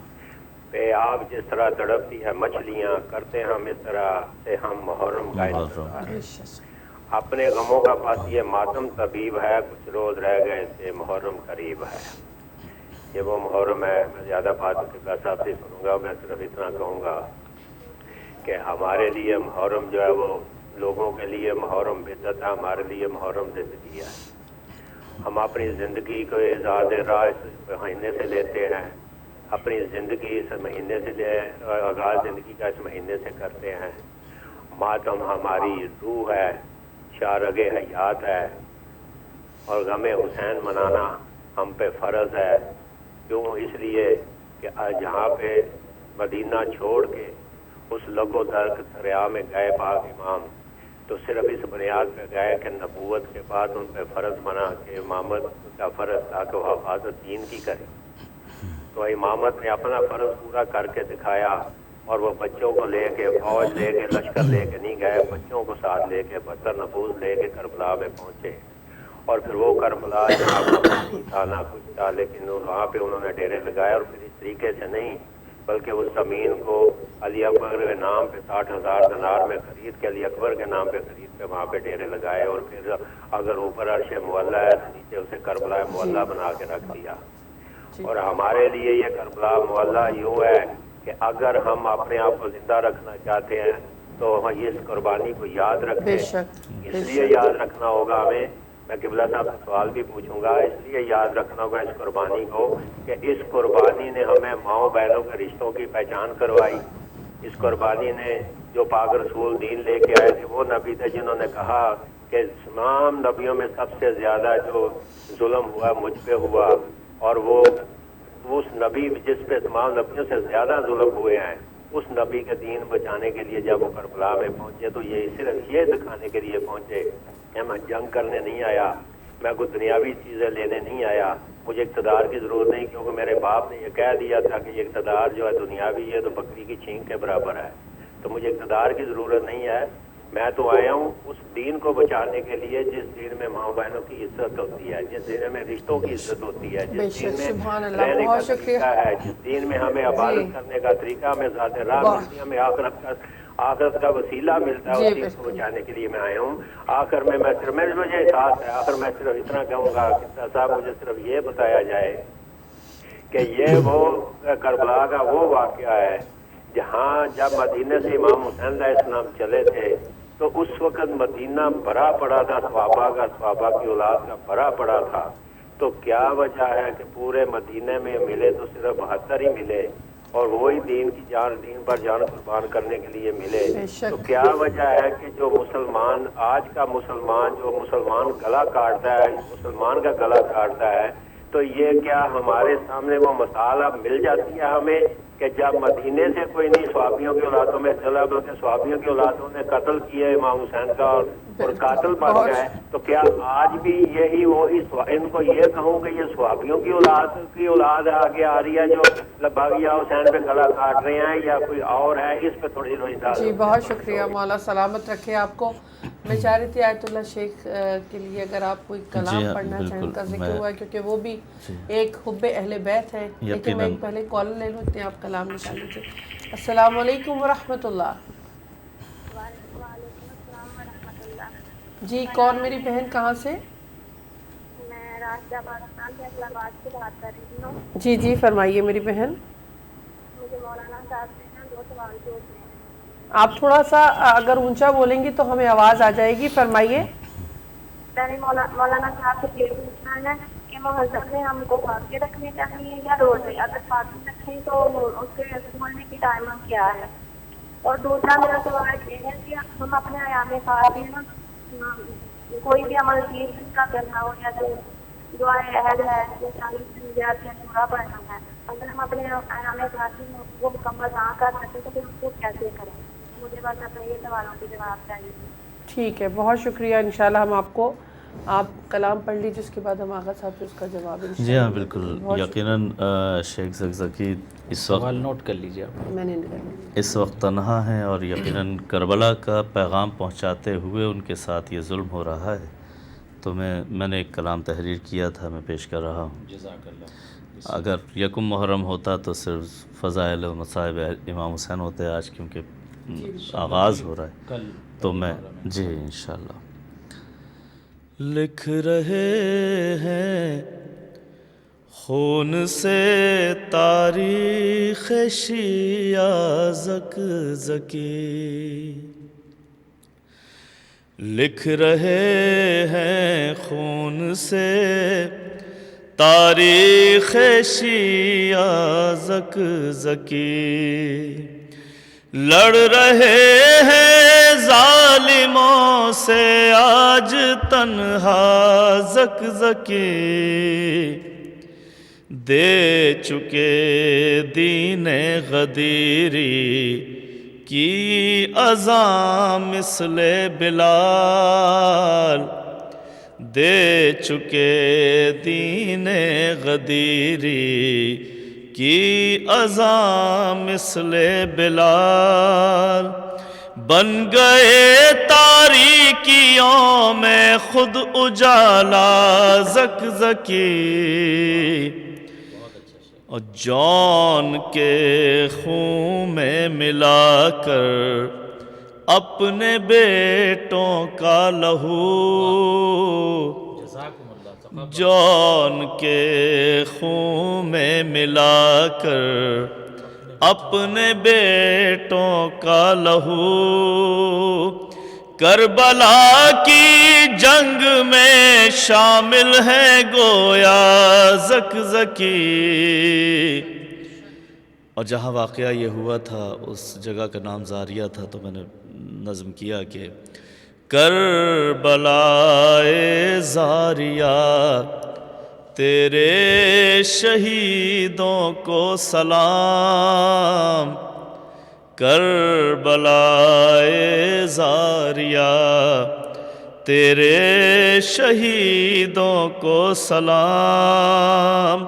پہ آپ جس طرح تڑپتی ہے مچھلیاں، کرتے ہم اس طرح سے ہم محرم کا انتظار. بے شک. اپنے غموں کا پاس یہ ماتم طبیب ہے، کچھ روز رہ گئے سے محرم قریب ہے. یہ وہ محرم ہے. میں زیادہ بات قبلہ صاحب سے سنوں گا، میں صرف اتنا کہوں گا کہ ہمارے لیے محرم جو ہے وہ لوگوں کے لیے محرم بدعت ہے، ہمارے لیے محرم زندگی ہے. ہم اپنی زندگی کو اعزاز راہ اس مہینے سے لیتے ہیں، اپنی زندگی اس مہینے سے آغاز زندگی کا اس مہینے سے کرتے ہیں. ماتم ہماری روح ہے، شارگ حیات ہے، اور غم حسین منانا ہم پہ فرض ہے. کیوں؟ اس لیے کہ جہاں پہ مدینہ چھوڑ کے اس لگ و درک دریا میں گئے پاک امام، تو صرف اس بنیاد پہ گئے کہ نبوت کے بعد ان پہ فرض بنا کہ امامت کا فرض تھا کہ وہ حفاظت دین کی کرے. تو امامت نے اپنا فرض پورا کر کے دکھایا اور وہ بچوں کو لے کے فوج لے کے لشکر لے کے نہیں گئے, بچوں کو ساتھ لے کے بدر نفوذ لے کے کربلا میں پہنچے. اور پھر وہ کربلا نہیں تھا نہ کچھ تھا, لیکن وہاں پہ انہوں نے ڈیرے لگائے. اور پھر اس طریقے سے نہیں بلکہ اس زمین کو علی اکبر کے نام پہ 60,000 دینار میں خرید کے علی اکبر کے نام پہ خرید کے وہاں پہ ڈیرے لگائے. اور پھر اگر اوپر عرش معلیٰ ہے تو نیچے اسے کربلا معلیٰ بنا کے رکھ دیا. اور ہمارے لیے یہ کربلا معلیٰ یوں ہے کہ اگر ہم اپنے آپ کو زندہ رکھنا چاہتے ہیں تو ہم اس قربانی کو یاد رکھیں. اس لیے یاد رکھنا ہوگا ہمیں, میں قبلہ صاحب سے سوال بھی پوچھوں گا, اس لیے یاد رکھنا ہوگا اس قربانی کو کہ اس قربانی نے ہمیں ماؤں بہنوں کے رشتوں کی پہچان کروائی. اس قربانی نے جو پاک رسول دین لے کے آئے تھے وہ نبی تھے جنہوں نے کہا کہ تمام نبیوں میں سب سے زیادہ جو ظلم ہوا مجھ پہ ہوا, اور وہ اس نبی جس پہ تمام نبیوں سے زیادہ ظلم ہوئے ہیں اس نبی کے دین بچانے کے لیے جب وہ کربلا میں پہنچے تو یہ صرف یہ دکھانے کے لیے پہنچے کہ میں جنگ کرنے نہیں آیا, میں کوئی دنیاوی چیزیں لینے نہیں آیا, مجھے اقتدار کی ضرورت نہیں, کیونکہ میرے باپ نے یہ کہہ دیا تھا کہ یہ اقتدار جو ہے دنیاوی ہے تو بکری کی چھینک کے برابر ہے, تو مجھے اقتدار کی ضرورت نہیں ہے. میں تو آیا ہوں اس دین کو بچانے کے لیے جس دین میں ماں بہنوں کی عزت ہوتی ہے, جس دین میں رشتوں کی عزت ہوتی ہے, جس دین میں رہنے کا طریقہ ہے, جس دین میں ہمیں عبادت کرنے کا طریقہ, ہمیں ذات راہ ملتی ہے, ہمیں آخرت کا وسیلہ ملتا ہے, اس دین کو بچانے کے لیے میں آیا ہوں. آخر میں مجھے احساس ہے, آخر میں صرف اتنا کہوں گا کہ صاحب مجھے صرف یہ بتایا جائے کہ یہ وہ کربلا کا وہ واقعہ ہے جہاں جب مدینے سے امام حسین علیہ السلام چلے تھے تو اس وقت مدینہ بھرا پڑا تھا, صحابہ کی اولاد کا بھرا پڑا تھا. تو کیا وجہ ہے کہ پورے مدینے میں ملے تو صرف 72 ہی ملے اور وہی دین پر جان قربان کرنے کے لیے ملے. تو کیا وجہ ہے کہ جو مسلمان آج کا مسلمان گلا کاٹتا ہے, مسلمان کا گلا کاٹتا ہے, تو یہ کیا ہمارے سامنے وہ مثال اب مل جاتی ہے ہمیں کہ جب مدینے سے کوئی نہیں صحابیوں کی اولادوں میں چلا بلکہ صحابیوں کی اولادوں نے قتل کیا امام حسین کا اور قاتل بن گئے, تو کیا آج بھی یہی وہی ان کو یہ کہوں کہ یہ صحابیوں کی اولاد آگے آ رہی ہے جو باغیہ حسین پہ گلا کاٹ رہے ہیں یا کوئی اور ہے؟ اس پہ تھوڑی روئی ڈال. جی بہت شکریہ, مولا سلامت رکھے آپ کو. میں چاہ رہی تھی آیت اللہ شیخ کے لیے اگر آپ کوئی کلام پڑھنا چاہیں, ان کا ذکر ہوا ہے کیونکہ وہ بھی ایک حب اہل بیت ہے, لیکن میں ایک پہلے کال لے لوں, اتنے آپ کلام نکال لیجیے. السلام علیکم ورحمۃ اللہ. جی کون میری بہن, کہاں سے؟ میں راشدہ پاکستان سے اسلام آباد سے بات کر رہی ہوں. جی فرمائیے میری بہن. مجھے مولانا صاحب سے 2 سوال پوچھنے ہیں. آپ تھوڑا سا اگر اونچا بولیں گی تو ہمیں آواز آ جائے گی. فرمائیے. میں نے مولانا صاحب سے یہ پوچھنا ہے کہ مہذب میں ہم کو پاکی رکھنے چاہیے یا روزے؟ اگر پاکی رکھیں تو اس کے کھولنے کی ٹائمنگ کیا ہے؟ اور دوسرا میرا سوال یہ ہے کہ ہم اپنے ایام خاص میں نا کوئی بھی عمل چیز کا کرنا ہو یا تو دعائیں عہد ہے یا 40 دن سے پورا پڑھنا ہے, اگر ہم اپنے ایام خاص میں وہ مکمل نہ کر سکتے تو پھر اس کو کیسے کریں؟ مجھے بس اپنے یہ سوالوں کے جواب چاہیے. ٹھیک ہے, بہت شکریہ. انشاءاللہ ہم آپ کلام پڑھ لیجیے, اس کے بعد ہم آغا صاحب سے اس کا جواب. جی ہاں بالکل, یقیناً شیخ زکزکی اس وقت سوال نوٹ کر لیجیے آپ. میں نے اس وقت تنہا ہیں اور یقیناً کربلا کا پیغام پہنچاتے ہوئے ان کے ساتھ یہ ظلم ہو رہا ہے. تو میں نے ایک کلام تحریر کیا تھا, میں پیش کر رہا ہوں. جزاک اللہ. اگر 1 محرم ہوتا تو صرف فضائل و مصائب امام حسین ہوتے, آج کیونکہ آغاز ہو رہا ہے تو میں جی انشاءاللہ. لکھ رہے ہیں خون سے تاریخ شیعہ زکزکی, لکھ رہے ہیں خون سے تاریخ شیعہ زکزکی, لڑ رہے ہیں ظالموں سے آج تنہا زکزکی, دے چکے دین غدیری کی اذاں مثل بلال، دے چکے دین غدیری کی اذاں مثل بلال، بن گئے تاریکیوں میں خود اجالا زکزکی، اور جون کے خون میں ملا کر اپنے بیٹوں کا لہو، جون کے خون میں ملا کر اپنے بیٹوں کا لہو، کربلا کی جنگ میں شامل ہے گویا زکزکی۔ اور جہاں واقعہ یہ ہوا تھا اس جگہ کا نام زاریہ تھا، تو میں نے نظم کیا کہ کربلائے زاریہ تیرے شہیدوں کو سلام، کربلائے زاریہ تیرے شہیدوں کو سلام،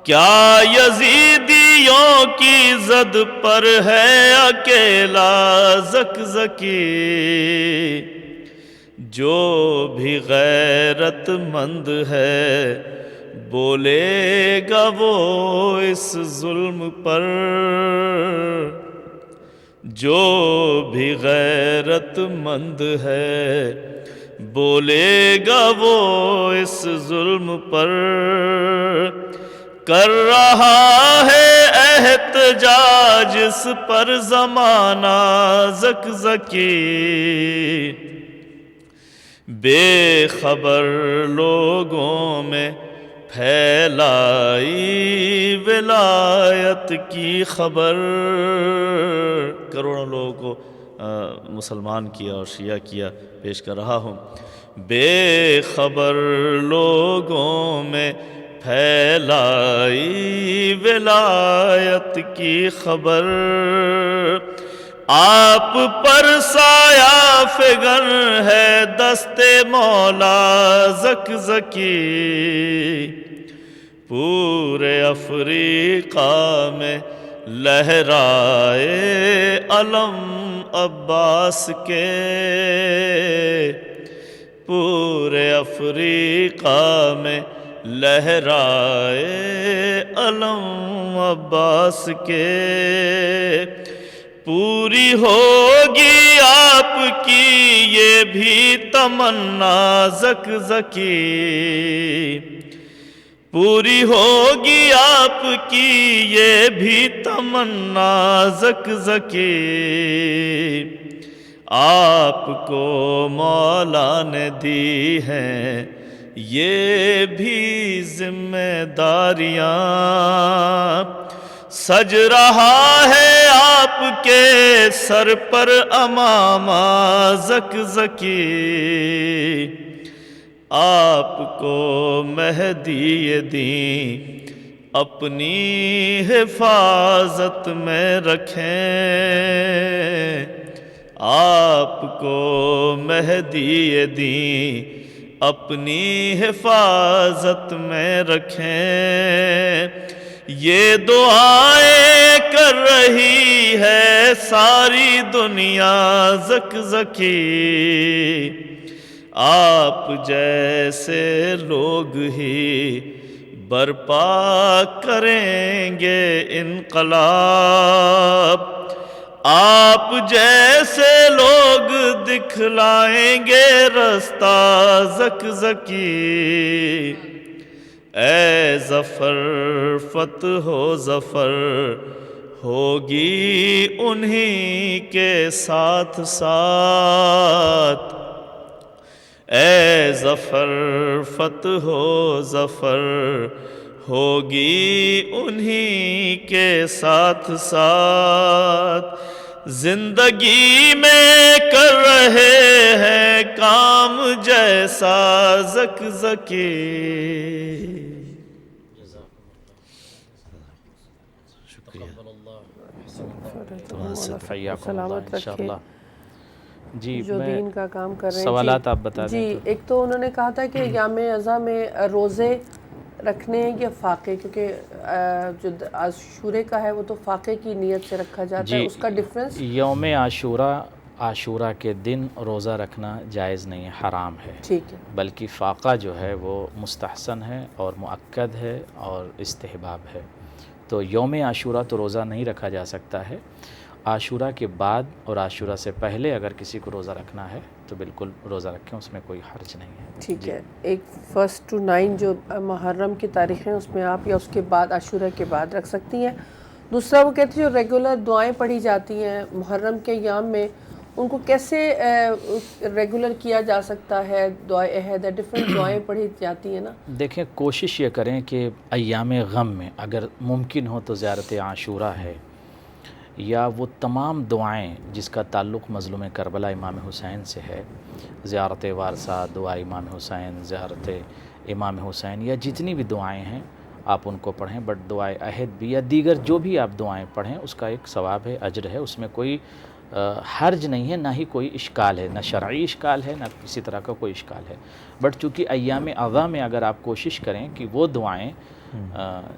کیا یزیدیوں کی زد پر ہے اکیلا زکزکی، جو بھی غیرت مند ہے بولے گا وہ اس ظلم پر، جو بھی غیرت مند ہے بولے گا وہ اس ظلم پر، کر رہا ہے احتجاج اس پر زمانہ زکزکی، بے خبر لوگوں میں پھیلائی ولایت کی خبر، کروڑوں لوگوں کو مسلمان کیا اور شیعہ کیا پیش کر رہا ہوں، بے خبر لوگوں میں پھیلائی ولایت کی خبر، آپ پر سایہ فگن ہے دست مولا زکزکی، پورے افریقہ میں لہرائے علم عباس کے، پورے افریقہ میں لہرائے علم عباس کے، پوری ہوگی آپ کی یہ بھی تمنا زکزکی، پوری ہوگی آپ کی یہ بھی تمنا زکزکی، آپ کو مولا نے دی ہیں یہ بھی ذمہ داریاں، سج رہا ہے آپ کے سر پر امامہ زکزکی، آپ کو مہدی دین اپنی حفاظت میں رکھیں، آپ کو مہدی دین اپنی حفاظت میں رکھیں، یہ دعائیں کر رہی ہے ساری دنیا زکزکی، آپ جیسے لوگ ہی برپا کریں گے انقلاب، آپ جیسے لوگ دکھلائیں گے رستہ زکزکی، اے ظفر فتح و ظفر ہوگی انہی کے ساتھ ساتھ، اے ظفر فتح و ظفر ہوگی انہی کے ساتھ ساتھ، زندگی میں کر رہے ہیں کام جیسا زکزکی۔ سلامت رکھے جی جو میں دین کا کام کر رہے ہیں. سوالات آپ بتا دیں. جی ایک تو انہوں نے کہا تھا کہ ایام اضحیٰ میں روزے رکھنے ہیں یا فاقے، کیونکہ جو عاشورے کا ہے وہ تو فاقے کی نیت سے رکھا جاتا ہے، اس کا ڈفرنس. یوم عاشورہ کے دن روزہ رکھنا جائز نہیں ہے، حرام ہے. ٹھیک ہے. بلکہ فاقہ جو ہے وہ مستحسن ہے اور مؤکد ہے اور استحباب ہے. تو یوم عاشورہ تو روزہ نہیں رکھا جا سکتا ہے. عاشورہ کے بعد اور عاشورہ سے پہلے اگر کسی کو روزہ رکھنا ہے تو بالکل روزہ رکھیں، اس میں کوئی حرج نہیں ہے. ٹھیک ہے. ایک 1 to 9 جو محرم کی تاریخیں اس میں آپ یا اس کے بعد عاشورہ کے بعد رکھ سکتی ہیں. دوسرا وہ کہتی ہیں جو ریگولر دعائیں پڑھی جاتی ہیں محرم کے ایام میں، ان کو کیسے ریگولر کیا جا سکتا ہے؟ دعائے عہد ہے، ڈفرینٹ دعائیں پڑھی جاتی ہیں نا. دیکھیں کوشش یہ کریں کہ ایام غم میں اگر ممکن ہو تو زیارت عاشورہ ہے یا وہ تمام دعائیں جس کا تعلق مظلوم کربلا امام حسین سے ہے، زیارت وارثہ، دعا امام حسین، زیارت امام حسین، یا جتنی بھی دعائیں ہیں آپ ان کو پڑھیں. بٹ دعائے عہد بھی یا دیگر جو بھی آپ دعائیں پڑھیں اس کا ایک ثواب ہے، اجر ہے، اس میں کوئی حرج نہیں ہے، نہ ہی کوئی اشکال ہے، نہ شرعی اشکال ہے، نہ کسی طرح کا کوئی اشکال ہے. بٹ چونکہ ایام اضحیٰ میں اگر آپ کوشش کریں کہ وہ دعائیں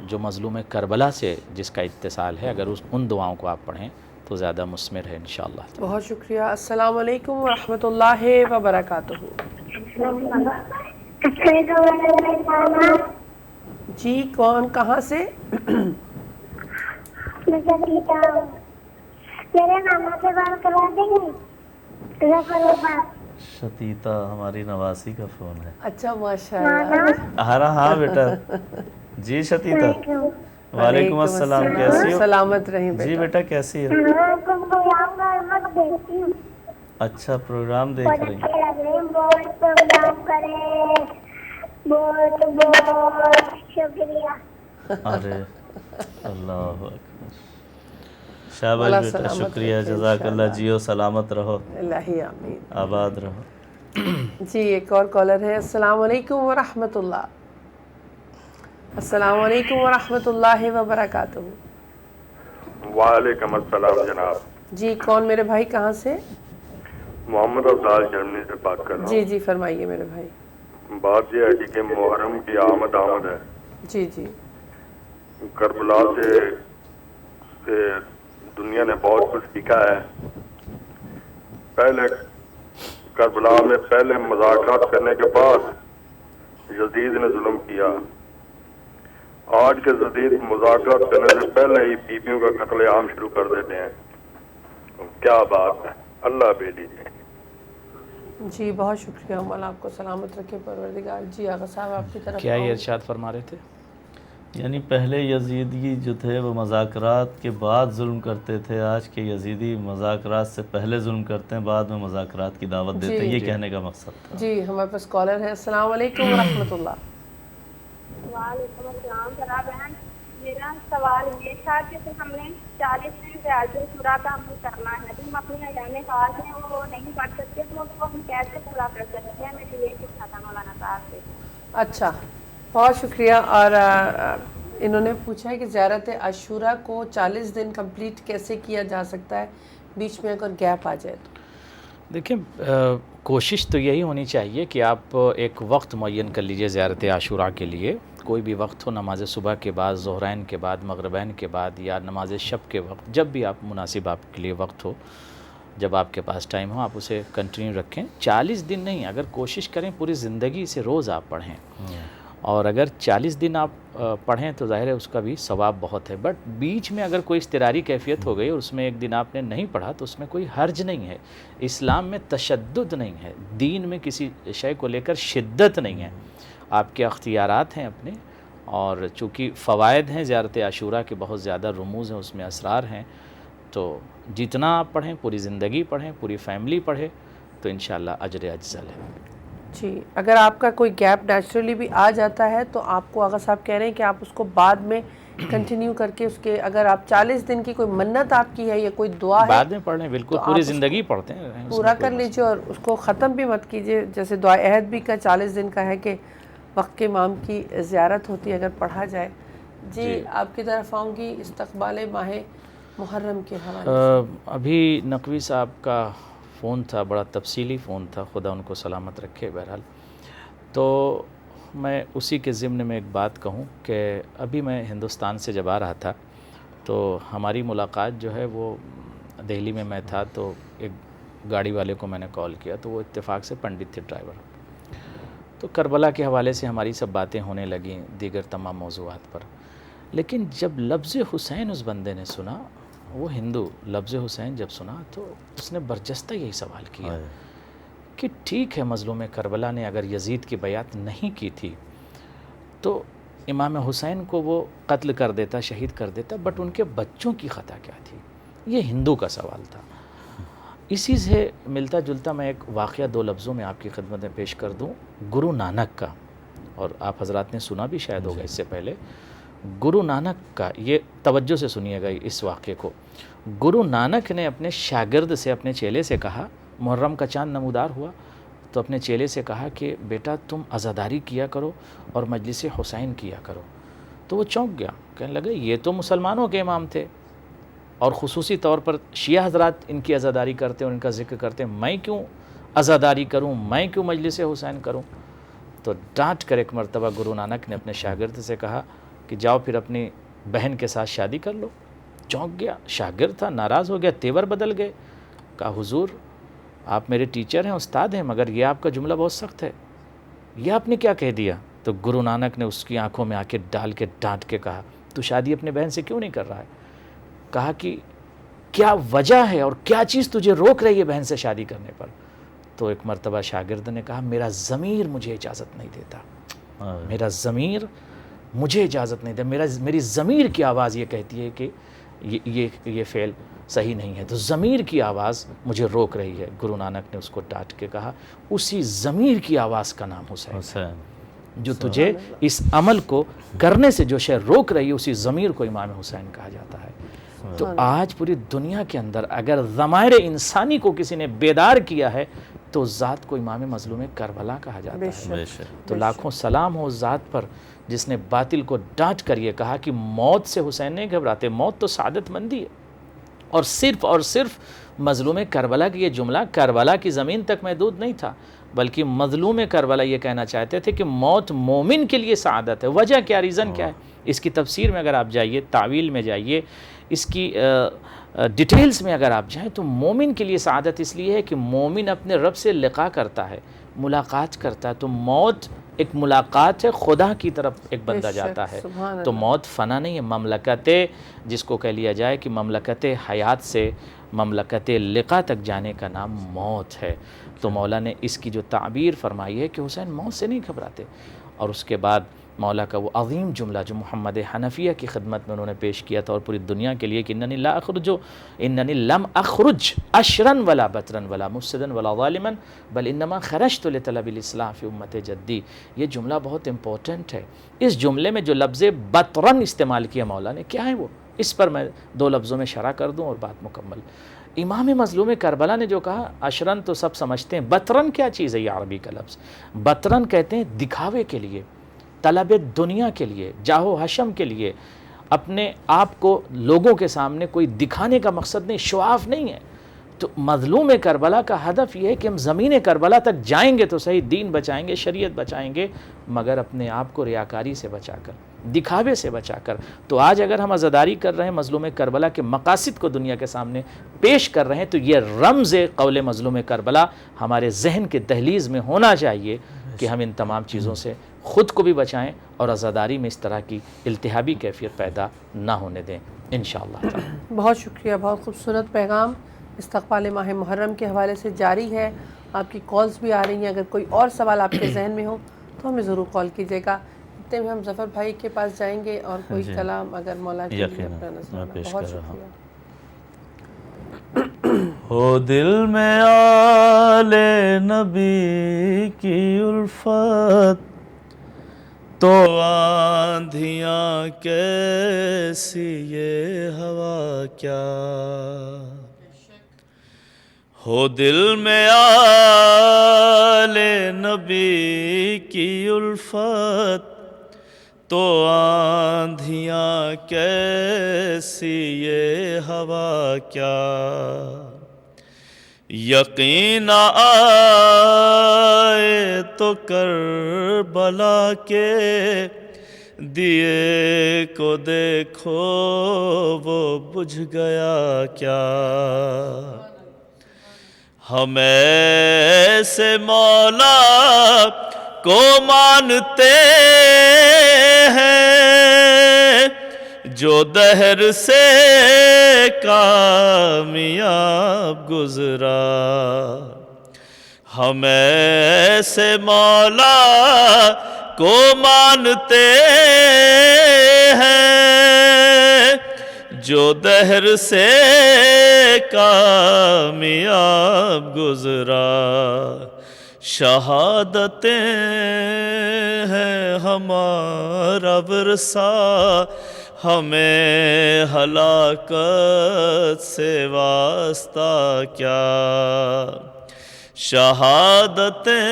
جو مظلوم کربلا سے جس کا اتصال ہے اگر ان دعاؤں کو آپ پڑھیں تو زیادہ مثمر ہے انشاءاللہ. بہت شکریہ. السلام علیکم ورحمۃ اللہ وبرکاتہ. جی کون کہاں سے؟ میرے ماما سے بات کروا دیں گے؟ شتیتا ہماری نواسی کا فون ہے. اچھا ماشاء اللہ. ہاں بیٹا. جی شتیتا وعلیکم السلام، کیسی ہو؟ سلامت رہیں جی بیٹا کیسی ہو؟ اچھا پروگرام دیکھ رہی ہیں. بہت شکریہ. ارے اللہ اکبر. شاباش بیٹا، شکریہ، جزاک اللہ. جیو سلامت رہو، الہی آمین، آباد رہو. جی ایک اور کالر ہے. السلام علیکم ورحمۃ اللہ. السلام علیکم ورحمۃ اللہ وبرکاتہ. وعلیکم السلام جناب. جی کون میرے بھائی کہاں سے؟ محمد افضال جرمنی سے بات کر رہا ہوں. جی جی فرمائیے میرے بھائی. بات یہ ہے کہ محرم کی آمد ہے. جی جی. کربلا سے دنیا نے بہت کچھ سیکھا ہے. پہلے کربلا میں پہلے مذاکرات کرنے کے بعد یزید نے ظلم کیا. آج کے جدید مذاکرات کرنے سے پہلے ہی بیویوں کا قتل عام شروع کر دیتے ہیں. کیا بات ہے، اللہ بے لیجیے. جی بہت شکریہ. مولا آپ کو سلامت رکھے پروردگار. جی آغا صاحب آپ کی طرف کیا یہ ارشاد فرما رہے تھے؟ یعنی پہلے یزیدی جو تھے وہ مذاکرات کے بعد ظلم کرتے تھے، آج کے یزیدی مذاکرات سے پہلے ظلم کرتے ہیں، بعد میں مذاکرات کی دعوت دیتے ہیں. یہ کہنے کا مقصد تھا. جی ہمارے پاس کالر ہے. السلام علیکم ورحمۃ اللہ. وعلیکم السلام. ذرا بہن میرا سوال یہ تھا کہ ہم نے 40 دن زیادہ عاشورہ کا عمل کرنا ہے، ہم اپنے ایام خاص ہیں وہ نہیں پڑھ سکتے تو اس کو ہم کیسے پورا کر سکتے ہیں؟ مجھے یہ پوچھنا تھا مولانا صاحب سے. اچھا بہت شکریہ. اور انہوں نے پوچھا ہے کہ زیارت عاشورہ کو 40 دن کمپلیٹ کیسے کیا جا سکتا ہے، بیچ میں اگر گیپ آ جائے تو؟ دیکھیں کوشش تو یہی ہونی چاہیے کہ آپ ایک وقت معین کر لیجئے زیارت عاشورہ کے لیے. کوئی بھی وقت ہو، نماز صبح کے بعد، ظہرین کے بعد، مغربین کے بعد، یا نماز شب کے وقت، جب بھی آپ مناسب آپ کے لیے وقت ہو، جب آپ کے پاس ٹائم ہو، آپ اسے کنٹینیو رکھیں. 40 دن نہیں، اگر کوشش کریں پوری زندگی سے روز آپ پڑھیں. اور اگر 40 دن آپ پڑھیں تو ظاہر ہے اس کا بھی ثواب بہت ہے. بٹ بیچ میں اگر کوئی اضطراری کیفیت ہو گئی اور اس میں ایک دن آپ نے نہیں پڑھا تو اس میں کوئی حرج نہیں ہے. اسلام میں تشدد نہیں ہے، دین میں کسی شے کو لے کر شدت نہیں ہے. آپ کے اختیارات ہیں اپنے، اور چونکہ فوائد ہیں زیارت عاشورہ کے، بہت زیادہ رموز ہیں اس میں، اسرار ہیں. تو جتنا آپ پڑھیں، پوری زندگی پڑھیں، پوری فیملی پڑھے تو انشاءاللہ اجر اجزل ہے. جی اگر آپ کا کوئی گیپ نیچرلی بھی آ جاتا ہے تو آپ کو آغا صاحب کہہ رہے ہیں کہ آپ اس کو بعد میں کنٹینیو کر کے اس کے، اگر آپ 40 دن کی کوئی منت آپ کی ہے یا کوئی دعا ہے بعد میں پڑھ لیں، بالکل پوری زندگی پڑھتے ہیں، پورا کر لیجئے اور اس کو ختم بھی مت کیجئے. جیسے دعا عہد بھی کا 40 دن کا ہے کہ وقت کے امام کی زیارت ہوتی ہے، اگر پڑھا جائے جی آپ کی طرف آؤں گی استقبال ماہ محرم کے حوالے سے۔ ابھی نقوی صاحب کا فون تھا، بڑا تفصیلی فون تھا، خدا ان کو سلامت رکھے۔ بہرحال تو میں اسی کے ضمن میں ایک بات کہوں کہ ابھی میں ہندوستان سے جب آ رہا تھا تو ہماری ملاقات جو ہے وہ دہلی میں تھا، تو ایک گاڑی والے کو میں نے کال کیا تو وہ اتفاق سے پنڈت تھے ڈرائیور، تو کربلا کے حوالے سے ہماری سب باتیں ہونے لگیں، دیگر تمام موضوعات پر۔ لیکن جب لفظ حسین اس بندے نے سنا، وہ ہندو، لفظ حسین جب سنا تو اس نے برجستہ یہی سوال کیا کہ ٹھیک ہے مظلوم کربلا نے اگر یزید کی بیعت نہیں کی تھی تو امام حسین کو وہ قتل کر دیتا، شہید کر دیتا، بٹ ان کے بچوں کی خطا کیا تھی؟ یہ ہندو کا سوال تھا۔ اسی سے ملتا جلتا میں ایک واقعہ دو لفظوں میں آپ کی خدمت میں پیش کر دوں، گرو نانک کا، اور آپ حضرات نے سنا بھی شاید ہوگا اس سے پہلے۔ گرو نانک کا، یہ توجہ سے سنیے گا اس واقعے کو۔ گرو نانک نے اپنے شاگرد سے، اپنے چیلے سے کہا، محرم کا چاند نمودار ہوا تو اپنے چیلے سے کہا کہ بیٹا تم عزاداری کیا کرو اور مجلس حسین کیا کرو۔ تو وہ چونک گیا، کہنے لگے یہ تو مسلمانوں کے امام تھے اور خصوصی طور پر شیعہ حضرات ان کی عزاداری کرتے اور ان کا ذکر کرتے، میں کیوں عزاداری کروں، میں کیوں مجلس حسین کروں؟ تو ڈانٹ کر ایک مرتبہ گرو نانک نے اپنے شاگرد سے کہا کہ جاؤ پھر اپنی بہن کے ساتھ شادی کر لو۔ چونک گیا، شاگرد تھا، ناراض ہو گیا، تیور بدل گئے، کہا حضور آپ میرے ٹیچر ہیں، استاد ہیں، مگر یہ آپ کا جملہ بہت سخت ہے، یہ آپ نے کیا کہہ دیا؟ تو گرو نانک نے اس کی آنکھوں میں آنکھیں ڈال کے ڈانٹ کے کہا تو شادی اپنے بہن سے کیوں نہیں کر رہا ہے؟ کہا کہ کیا وجہ ہے اور کیا چیز تجھے روک رہی ہے بہن سے شادی کرنے پر؟ تو ایک مرتبہ شاگرد نے کہا میرا ضمیر مجھے اجازت نہیں دیتا، میرا ضمیر مجھے اجازت نہیں دیتا، میری ضمیر کی آواز یہ کہتی ہے کہ یہ فعل صحیح نہیں ہے، تو ضمیر کی آواز مجھے روک رہی ہے۔ گرو نانک نے اس کو ڈانٹ کے کہا اسی ضمیر کی آواز کا نام حسین ہے، جو تجھے اس عمل کو کرنے سے جو شے روک رہی ہے اسی ضمیر کو امام حسین کہا جاتا ہے۔ تو آج پوری دنیا کے اندر اگر ضمائر انسانی کو کسی نے بیدار کیا ہے تو ذات کو امام مظلوم کربلا کہا جاتا ہے۔ تو لاکھوں سلام ہو اس ذات پر جس نے باطل کو ڈانٹ کر یہ کہا کہ موت سے حسین نہیں گھبراتے، موت تو سعادت مندی ہے۔ اور صرف مظلوم کربلا کی یہ جملہ کربلا کی زمین تک محدود نہیں تھا، بلکہ مظلوم کربلا یہ کہنا چاہتے تھے کہ موت مومن کے لیے سعادت ہے۔ وجہ کیا، ریزن کیا ہے؟ اس کی تفسیر میں اگر آپ جائیے، تعویل میں جائیے، اس کی ڈیٹیلز میں اگر آپ جائیں تو مومن کے لیے سعادت اس لیے ہے کہ مومن اپنے رب سے لقاء کرتا ہے، ملاقات کرتا ہے، تو موت ایک ملاقات ہے، خدا کی طرف ایک بندہ جاتا ہے۔ تو موت فنا نہیں ہے، مملکت جس کو کہہ لیا جائے کہ مملکت حیات سے مملکت لقاء تک جانے کا نام موت ہے۔ تو مولا نے اس کی جو تعبیر فرمائی ہے کہ حسین موت سے نہیں گھبراتے۔ اور اس کے بعد مولا کا وہ عظیم جملہ جو محمد حنفیہ کی خدمت میں انہوں نے پیش کیا تھا اور پوری دنیا کے لیے کہ اننی لم اخرج اشرا ولا بطرا ولا مفسدا ولا ظالما بل انما خرجت لطلب الاصلاح فی امت جدی۔ یہ جملہ بہت امپورٹنٹ ہے۔ اس جملے میں جو لفظ بطرا استعمال کیا مولا نے، کیا ہے وہ؟ اس پر میں دو لفظوں میں شرح کر دوں اور بات مکمل۔ امام مظلوم کربلا نے جو کہا اشرن تو سب سمجھتے ہیں، بطرن کیا چیز ہے؟ یہ عربی کا لفظ بطرن کہتے ہیں دکھاوے کے لیے، طلب دنیا کے لیے، جاہ و حشم کے لیے، اپنے آپ کو لوگوں کے سامنے کوئی دکھانے کا مقصد نہیں، شعاف نہیں ہے۔ تو مظلوم کربلا کا ہدف یہ ہے کہ ہم زمین کربلا تک جائیں گے تو صحیح، دین بچائیں گے، شریعت بچائیں گے، مگر اپنے آپ کو ریاکاری سے بچا کر، دکھاوے سے بچا کر۔ تو آج اگر ہم عزاداری کر رہے ہیں، مظلوم کربلا کے مقاصد کو دنیا کے سامنے پیش کر رہے ہیں، تو یہ رمز قول مظلوم کربلا ہمارے ذہن کے دہلیز میں ہونا چاہیے کہ ہم ان تمام چیزوں سے خود کو بھی بچائیں اور عزاداری میں اس طرح کی التہابی کیفیت پیدا نہ ہونے دیں انشاءاللہ تعالی۔ بہت شکریہ، بہت خوبصورت پیغام استقبال ماہ محرم کے حوالے سے جاری ہے۔ آپ کی کالز بھی آ رہی ہیں، اگر کوئی اور سوال آپ کے ذہن میں ہو تو ہمیں ضرور کال کیجیے گا۔ اتنے میں ہم ظفر بھائی کے پاس جائیں گے اور کوئی کلام اگر مولا کے لیے اپنا نظر۔ بہت شکریہ۔ ہو دل میں آل نبی کی الفت تو آندھیاں کیسی یہ ہوا کیا، ہو دل میں آل نبی کی الفت تو آندھیاں کیسی یہ ہوا کیا، یقین آئے تو کربلا کے دیے کو دیکھو وہ بجھ گیا کیا، ہم ایسے مولا کو مانتے ہیں جو دہر سے کامیاب گزرا، ہم ایسے مولا کو مانتے ہیں جو دہر سے کامیاب گزرا، شہادتیں ہیں ہمارا ورثہ، ہمیں ہلاکت سے واسطہ کیا، شہادتیں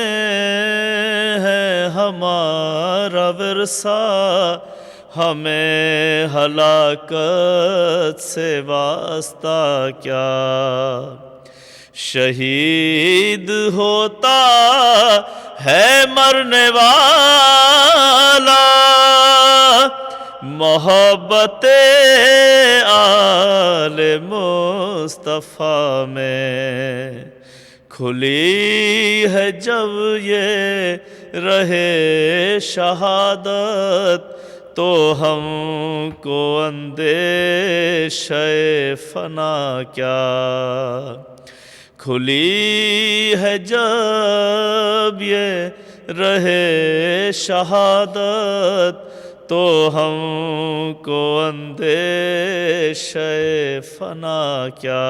ہیں ہمارا ورثہ، ہمیں ہلاکت سے واسطہ کیا، شہید ہوتا ہے مرنے والا، محبت آل مصطفیٰ میں کھلی ہے جب یہ رہے شہادت، تو ہم کو اندیشہ فنا کیا، کھلی ہے جب یہ رہے شہادت، تو ہم کو اندیشہ فنا کیا،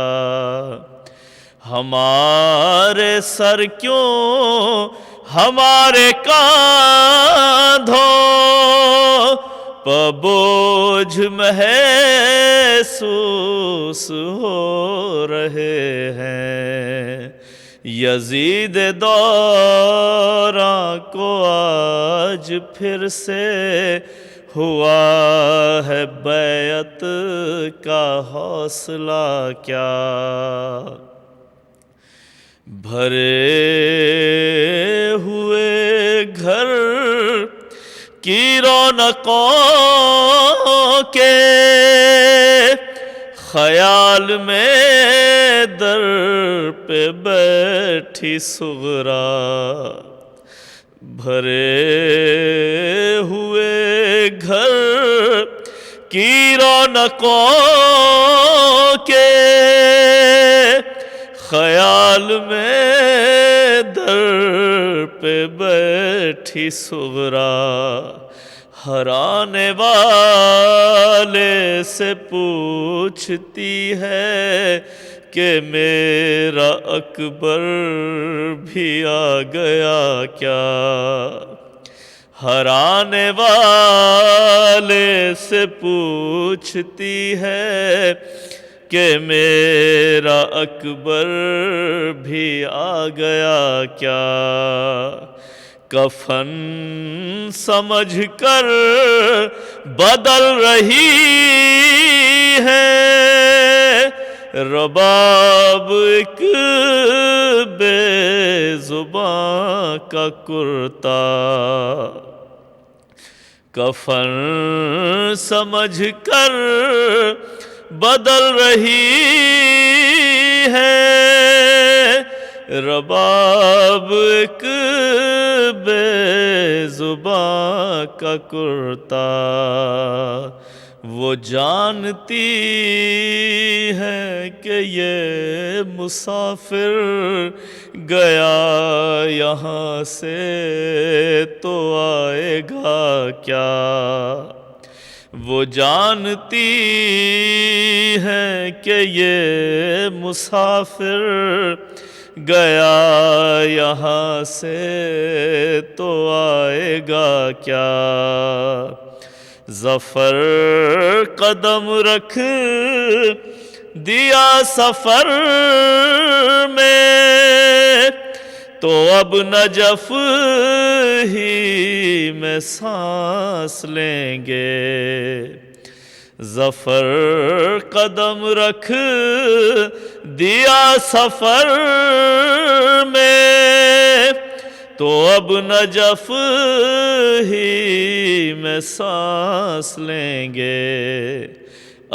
ہمارے سر کیوں ہمارے کاندھوں پہ بوجھ محسوس ہو رہے ہیں، یزید دوراں کو آج پھر سے ہوا ہے بیعت کا حوصلہ کیا، بھرے ہوئے گھر کی رونقوں کے خیال میں در پہ بیٹھی صغرا، بھرے ہوئے گھر کی رونقوں کے خیال میں در پہ بیٹھی صغرا، ہر آنے والے سے پوچھتی ہے کہ میرا اکبر بھی آ گیا کیا، ہر آنے والے سے پوچھتی ہے کہ میرا اکبر بھی آ گیا کیا، کفن سمجھ کر بدل رہی ہے رباب ایک بے زباں کا کرتا، کفن سمجھ کر بدل رہی ہے رباب ایک بے زباں کا کرتا، وہ جانتی ہے کہ یہ مسافر گیا یہاں سے تو آئے گا کیا، وہ جانتی ہے کہ یہ مسافر گیا یہاں سے تو آئے گا کیا، ظفر قدم رکھ دیا سفر میں تو اب نجف ہی میں سانس لیں گے، ظفر قدم رکھ دیا سفر میں، تو اب نجف ہی میں سانس لیں گے،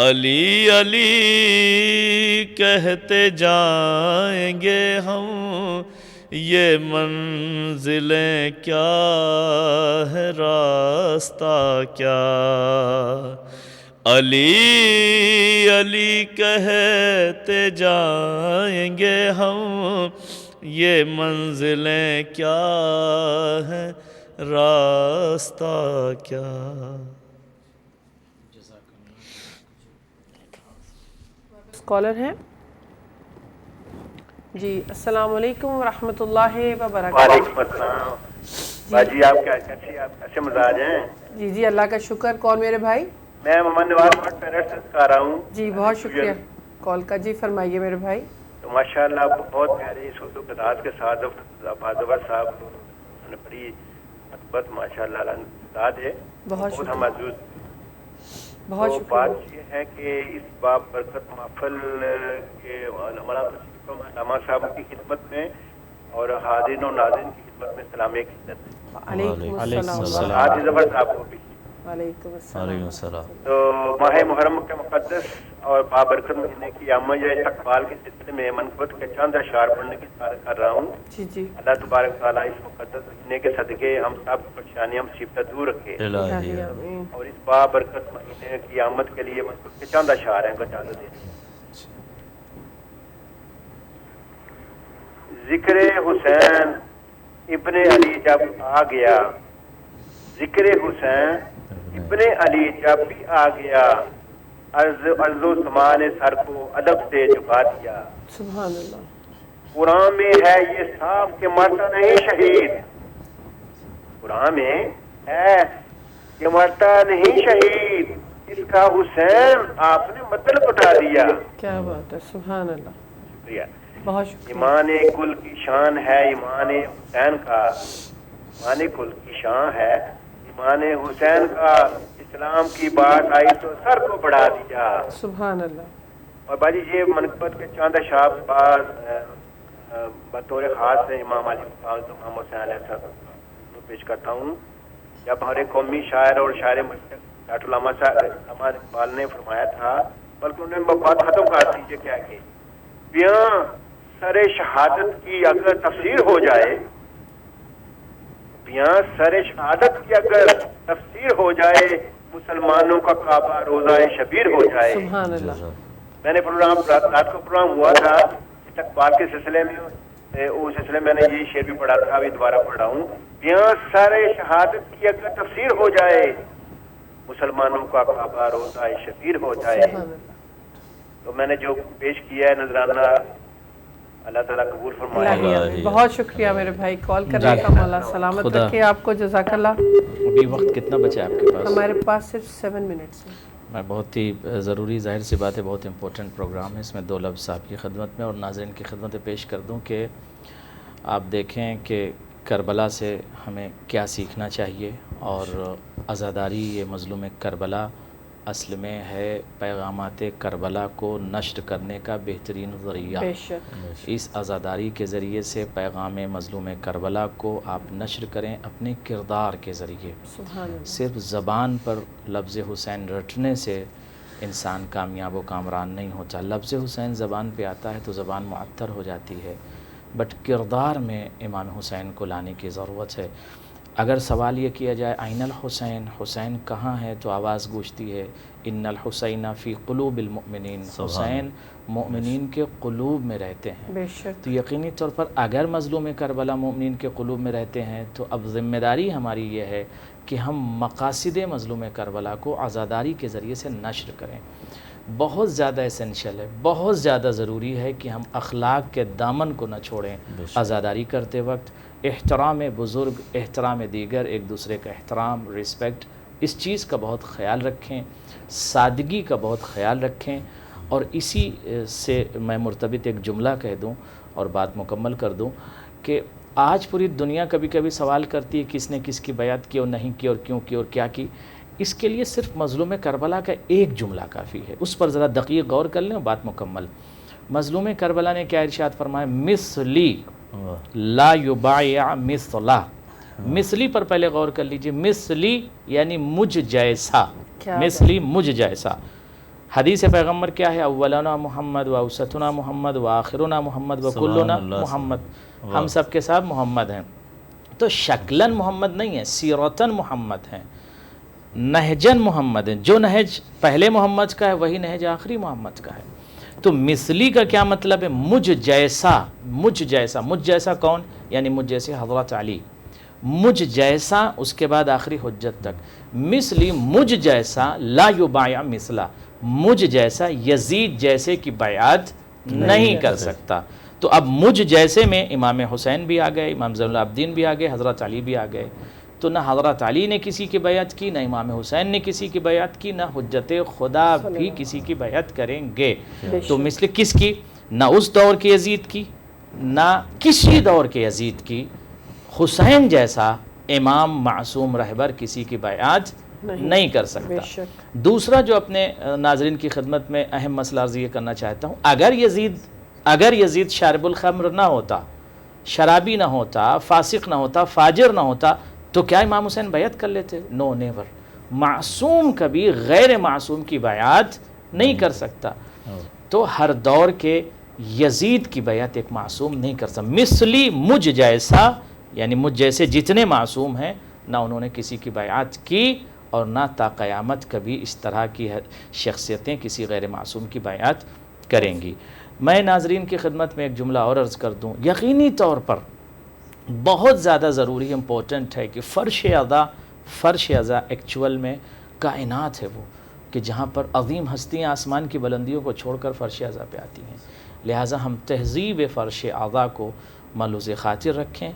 علی علی کہتے جائیں گے ہم، یہ منزلیں کیا ہے راستہ کیا، علی علی کہتے جائیں گے ہم، یہ منزلیں کیا ہے راستہ کیا۔ اسکالر ہیں جی، السلام علیکم ورحمۃ اللہ وبرکاتہ۔ وعلیکم السلام باجی، آپ کیسے مزاج ہیں؟ جی جی اللہ کا شکر۔ کون میرے بھائی؟ میں محمد نواز پیرٹ سے سکھا رہا ہوں۔ جی بہت شکریہ کال کا۔ جی فرمائیے میرے بھائی۔ تو ماشاءاللہ بہت پیاری سوز و قداس کے ساتھ بازور صاحب نے بڑی محبت ماشاءاللہ انداز ہے، بہت ہم محسوس۔ بہت تو شکریہ۔ بات یہ ہے کہ اس باب برکت محفل کے علامہ صاحب کی خدمت میں اور حاضرین و ناظرین کی خدمت میں سلامی خدمت ہے۔ علیکم السلام۔ آج زبر صاحب کو بھی وعلیکم السلام۔ وعلیکم السلام۔ تو ماہ محرم کے مقدس اور بابرکت مہینے کی عامہ یا استقبال کے سلسلے میں منقبت کے چند اشعار پڑھنے کی سعادت کر رہا ہوں۔ جی جی اللہ تبارک تعالیٰ اس مقدس مہینے کے صدقے ہم سب پریشانیاں مصیبتیں دور رکھے، الہی آمین۔ اور اس بابرکت مہینے کی آمد کے لیے منقبت کے چند اشعار ہیں کو اجازت دیں۔ ذکر حسین ابن علی جب آ گیا، ذکر حسین ابن علی جب بھی آ گیا، عرض و سما نے سر کو ادب سے جھکا دیا۔ سبحان اللہ۔ قرآن میں ہے یہ صاف کہ مرتا نہیں شہید، قرآن میں ہے کہ مرتا نہیں شہید، اس کا حسین آپ نے مطلب اٹھا دیا۔ کیا بات ہے، سبحان اللہ، شکریہ۔ بہت شکریہ۔ ایمان کل کی شان ہے ایمان حسین کا، ایمان کل کی شان ہے ایمان حسین کا، اسلام کی بات آئی تو سر کو بڑھا دیا۔ سبحان اللہ۔ اور باجی یہ منقبت کے چاند اشعار بعد بطور خاص امام علی امام حسین علیہ السلام کو پیش کرتا ہوں۔ جب ہمارے قومی شاعر اور شاعر مشرق ڈاکٹر علامہ صاحب اقبال نے فرمایا تھا، بلکہ انہوں نے بات ختم کر دیجیے کیا کہ بیاں سر شہادت کی اگر تفسیر ہو جائے، بیاں سر شہادت کی اگر تفسیر ہو جائے، مسلمانوں کا کعبہ روزہ شبیر ہو جائے۔ سبحان اللہ۔ میں نے پروگرام رات کو پروگرام ہوا تھا استقبال کے سلسلے میں، اس سلسلے میں نے یہ شعر بھی پڑھا تھا، ابھی دوبارہ پڑھ رہا ہوں۔ بیاں سر شہادت کی اگر تفسیر ہو جائے، مسلمانوں کا کعبہ روزہ شبیر ہو جائے۔ سبحان اللہ۔ تو میں نے جو پیش کیا ہے نذرانہ، اللہ تعالیٰ قبول فرمائے۔ الہی، بہت شکریہ میرے بھائی کال کرنے کا، مولا سلامت خدا- رکھے آپ کو، جزاک اللہ۔ ابھی وقت کتنا بچا ہے آپ کے پاس؟ ہمارے پاس صرف 7 منٹس ہیں۔ میں بہت ہی ضروری، ظاہر سی بات ہے، بہت امپورٹنٹ پروگرام ہے، اس میں 2 لفظ آپ کی خدمت میں اور ناظرین کی خدمت میں پیش کر دوں کہ آپ دیکھیں کہ کربلا سے ہمیں کیا سیکھنا چاہیے، اور عزاداری یہ مظلوم کربلا اصل میں ہے پیغامات کربلا کو نشر کرنے کا بہترین ذریعہ۔ بے شک۔ اس عزاداری کے ذریعے سے پیغام مظلوم کربلا کو آپ نشر کریں اپنے کردار کے ذریعے۔ سبحان اللہ۔ صرف زبان پر لفظ حسین رٹنے سے انسان کامیاب و کامران نہیں ہوتا۔ لفظ حسین زبان پہ آتا ہے تو زبان معطر ہو جاتی ہے، بٹ کردار میں امام حسین کو لانے کی ضرورت ہے۔ اگر سوال یہ کیا جائے آئین الحسین، حسین کہاں ہے، تو آواز گونجتی ہے ان الحسین فی قلوب المؤمنین، حسین مؤمنین کے قلوب میں رہتے ہیں۔ بے شک۔ تو یقینی طور پر اگر مظلوم کربلا مومنین کے قلوب میں رہتے ہیں تو اب ذمہ داری ہماری یہ ہے کہ ہم مقاصد مظلوم کربلا کو عزاداری کے ذریعے سے نشر کریں۔ بہت زیادہ اسینشل ہے، بہت زیادہ ضروری ہے کہ ہم اخلاق کے دامن کو نہ چھوڑیں عزاداری کرتے وقت۔ احترام بزرگ، احترام دیگر، ایک دوسرے کا احترام، رسپیکٹ، اس چیز کا بہت خیال رکھیں، سادگی کا بہت خیال رکھیں۔ اور اسی سے میں مرتبط ایک جملہ کہہ دوں اور بات مکمل کر دوں کہ آج پوری دنیا کبھی کبھی سوال کرتی ہے کس نے کس کی بیعت کی اور نہیں کی اور کیوں کی اور کیا کی. اس کے لیے صرف مظلوم کربلا کا ایک جملہ کافی ہے, اس پر ذرا دقیق غور کر لیں اور بات مکمل. مظلوم کربلا نے کیا ارشاد فرمایا؟ مثلی لا یبایع مثلا. مثلی پر پہلے غور کر لیجئے. مثلی یعنی مجھ جیسا, مثلی مجھ جیسا. حدیث پیغمبر کیا ہے؟ اولنا محمد و اوسطنا محمد و آخرنا محمد و کلنا محمد. ہم سب کے ساتھ محمد ہیں. تو شکلاً محمد نہیں ہے, سیرتاً محمد ہیں, نہجن محمد ہیں. جو نہج پہلے محمد کا ہے وہی نہج آخری محمد کا ہے. تو مثلی کا کیا مطلب ہے؟ مجھ جیسا. مجھ جیسا, مجھ جیسا کون؟ یعنی مجھ جیسے حضرت علی. مجھ جیسا اس کے بعد آخری حجت تک. مثلی مجھ جیسا لا یبایع مثلا, مجھ جیسا یزید جیسے کی بیعت نہیں کر سکتا. تو اب مجھ جیسے میں امام حسین بھی آ گئے, امام زین العابدین بھی آ گئے, حضرت علی بھی آ گئے. تو نہ حضرت علی نے کسی کی بیعت کی, نہ امام حسین نے کسی کی بیعت کی, نہ حجت خدا بھی کسی کی بیعت کریں گے. تو مثل کس کی؟ نہ اس دور کے یزید کی, نہ کسی دور کے یزید کی. حسین جیسا امام معصوم رہبر کسی کی بیعت نہیں کر سکتا. دوسرا جو اپنے ناظرین کی خدمت میں اہم مسئلہ عرض یہ کرنا چاہتا ہوں, اگر یزید شارب الخمر نہ ہوتا, شرابی نہ ہوتا, فاسق نہ ہوتا, فاجر نہ ہوتا, تو کیا امام حسین بیعت کر لیتے؟ نو نیور. معصوم کبھی غیر معصوم کی بیعت نہیں کر سکتا. تو ہر دور کے یزید کی بیعت ایک معصوم نہیں کر سکتا. مثلی مجھ جیسا یعنی مجھ جیسے جتنے معصوم ہیں, نہ انہوں نے کسی کی بیعت کی اور نہ تا قیامت کبھی اس طرح کی شخصیتیں کسی غیر معصوم کی بیعت کریں گی. میں ناظرین کی خدمت میں ایک جملہ اور عرض کر دوں. یقینی طور پر بہت زیادہ ضروری امپورٹنٹ ہے کہ فرش اعضا ایکچول میں کائنات ہے وہ, کہ جہاں پر عظیم ہستیاں آسمان کی بلندیوں کو چھوڑ کر فرش اعضا پہ آتی ہیں. لہٰذا ہم تہذیب فرش اعضا کو ملحوظ خاطر رکھیں,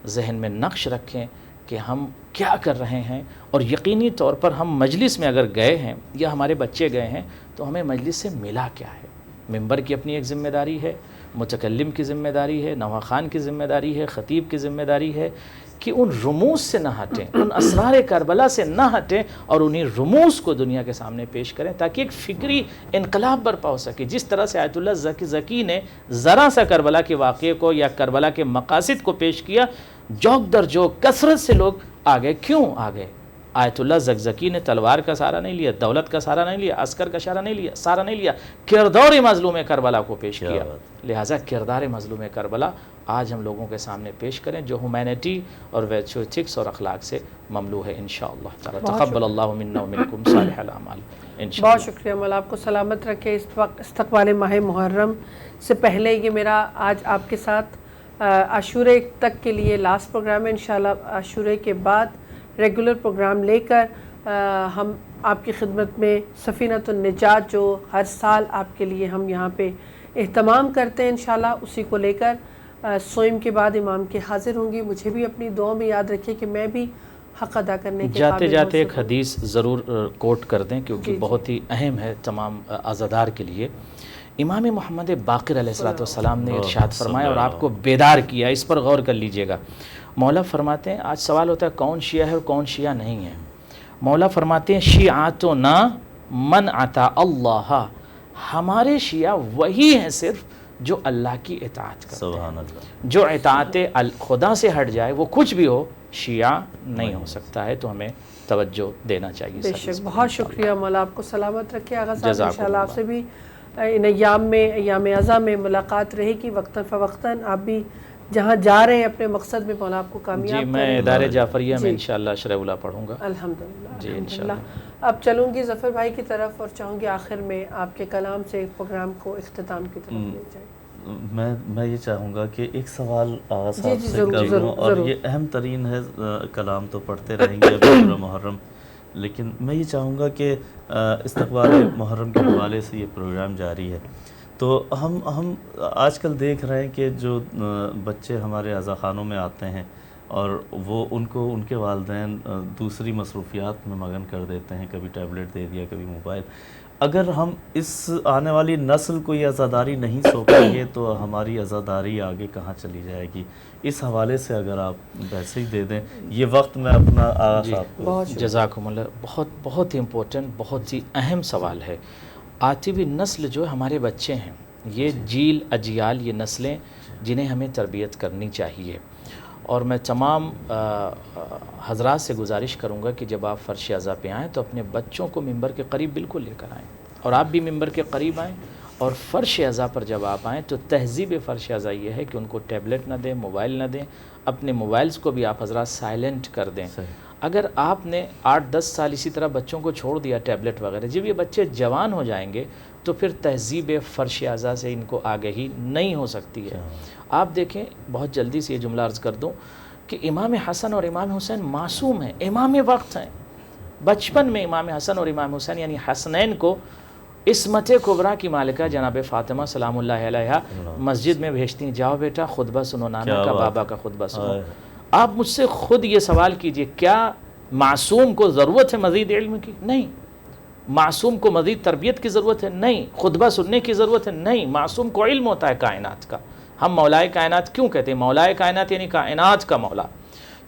ذہن میں نقش رکھیں کہ ہم کیا کر رہے ہیں. اور یقینی طور پر ہم مجلس میں اگر گئے ہیں یا ہمارے بچے گئے ہیں تو ہمیں مجلس سے ملا کیا ہے. ممبر کی اپنی ایک ذمہ داری ہے, متکلم کی ذمہ داری ہے, نوا خان کی ذمہ داری ہے, خطیب کی ذمہ داری ہے کہ ان رموز سے نہ ہٹیں, ان اسرار کربلا سے نہ ہٹیں اور انہی رموز کو دنیا کے سامنے پیش کریں تاکہ ایک فکری انقلاب برپا ہو سکے. جس طرح سے آیت اللہ زکی نے ذرا سا کربلا کے واقعے کو یا کربلا کے مقاصد کو پیش کیا, جوک در جوک کثرت سے لوگ آ گئے. کیوں آ گئے؟ آیت اللہ زکزکی نے تلوار کا سہارا نہیں لیا, دولت کا سہارا نہیں لیا, عسکر کا سہارا نہیں لیا, کردار مظلوم کربلا کو پیش کیا. لہٰذا کردار مظلوم کربلا آج ہم لوگوں کے سامنے پیش کریں جو ہیومینٹی اور ویرچو ایتھکس اور اخلاق سے مملو ہے انشاءاللہ تعالی. تقبل اللہ منا ومنکم صالح الاعمال. بہت شکریہ مولا, آپ کو سلامت رکھے. اس وقت استقبال ماہ محرم سے پہلے یہ میرا آج آپ کے ساتھ عاشورے تک کے لیے لاسٹ پروگرام ہے. انشاءاللہ عاشورے کے بعد ریگولر پروگرام لے کر ہم آپ کی خدمت میں سفینۃ النجات جو ہر سال آپ کے لیے ہم یہاں پہ اہتمام کرتے ہیں انشاءاللہ, اسی کو لے کر سوئم کے بعد امام کے حاضر ہوں گی. مجھے بھی اپنی دعا میں یاد رکھے کہ میں بھی حق ادا کرنے کے قابل جاتے ایک حدیث ضرور کوٹ کر دیں کیونکہ بہت ہی اہم ہے تمام عزادار کے لیے. امام محمد باقر علیہ السلام نے ارشاد فرمایا اور آپ کو بیدار کیا, اس پر غور کر لیجئے گا. مولا فرماتے ہیں, آج سوال ہوتا ہے کون شیعہ ہے اور کون شیعہ نہیں ہے. مولا فرماتے ہیں شیعاتنا من عطا اللہ, ہمارے شیعہ وہی ہیں صرف جو اللہ کی اطاعت کرتے ہیں. جو اطاعت خدا سے ہٹ جائے وہ کچھ بھی ہو شیعہ نہیں ہو سکتا ہے. تو ہمیں توجہ دینا چاہیے. بے شک, بہت شکریہ مولا, آپ کو سلامت رکھے. آغا صاحب انشاءاللہ آپ سے بھی ان ایام عزا میں ملاقات رہے گی وقتاً فوقتاً. آپ بھی جہاں جا رہے ہیں اپنے مقصد میں مولا آپ کو کامیاب کریں. جی میں ادارے جعفریہ میں انشاءاللہ شرح اولیٰ پڑھوں گا. الحمدللہ جی انشاءاللہ. اب چلوں گی ظفر بھائی کی طرف اور چاہوں گی آخر میں آپ کے کلام سے پروگرام کو اختتام کی طرف لے جائیں. میں یہ چاہوں گا کہ ایک سوال آغا صاحب سے کر لوں, اور یہ اہم ترین ہے. کلام تو پڑھتے رہیں گے ابھی محرم, لیکن میں یہ چاہوں گا کہ استقبال محرم کے حوالے سے یہ پروگرام جاری ہے. تو ہم آج کل دیکھ رہے ہیں کہ جو بچے ہمارے عزا خانوں میں آتے ہیں اور وہ ان کو ان کے والدین دوسری مصروفیات میں مگن کر دیتے ہیں, کبھی ٹیبلٹ دے دیا, کبھی موبائل. اگر ہم اس آنے والی نسل کو یہ عزاداری نہیں سونپیں گے تو ہماری عزاداری آگے کہاں چلی جائے گی؟ اس حوالے سے اگر آپ ویسے ہی دے دیں یہ وقت میں اپنا آغاز آپ کو. جزاکم اللہ. بہت بہت امپورٹنٹ، بہت ہی اہم سوال ہے. آتی ہوئی نسل جو ہمارے بچے ہیں، یہ جیل اجیال، یہ نسلیں جنہیں ہمیں تربیت کرنی چاہیے. اور میں تمام حضرات سے گزارش کروں گا کہ جب آپ فرش عزا پہ آئیں تو اپنے بچوں کو ممبر کے قریب بالکل لے کر آئیں، اور آپ بھی ممبر کے قریب آئیں. اور فرش عزا پر جب آپ آئیں تو تہذیب فرش عزا یہ ہے کہ ان کو ٹیبلٹ نہ دیں، موبائل نہ دیں. اپنے موبائلز کو بھی آپ حضرات سائلنٹ کر دیں. اگر آپ نے 8-10 سال اسی طرح بچوں کو چھوڑ دیا ٹیبلٹ وغیرہ، جب یہ بچے جوان ہو جائیں گے تو پھر تہذیب فرش عزا سے ان کو آگہی نہیں ہو سکتی ہے. آپ دیکھیں، بہت جلدی سے یہ جملہ عرض کر دوں کہ امام حسن اور امام حسین معصوم ہیں، امام وقت ہیں. بچپن میں امام حسن اور امام حسین یعنی حسنین کو عصمت کبریٰ کی مالکہ جناب فاطمہ سلام اللہ علیہا مسجد میں بھیجتی ہیں، جاؤ بیٹا خطبہ سنو، نانا کا بابا کا خطبہ سنو. آپ مجھ سے خود یہ سوال کیجئے، کیا معصوم کو ضرورت ہے مزید علم کی؟ نہیں. معصوم کو مزید تربیت کی ضرورت ہے؟ نہیں. خطبہ سننے کی ضرورت ہے؟ نہیں. معصوم کو علم ہوتا ہے کائنات کا. ہم مولائے کائنات کیوں کہتے ہیں؟ مولائے کائنات یعنی کائنات کا مولا.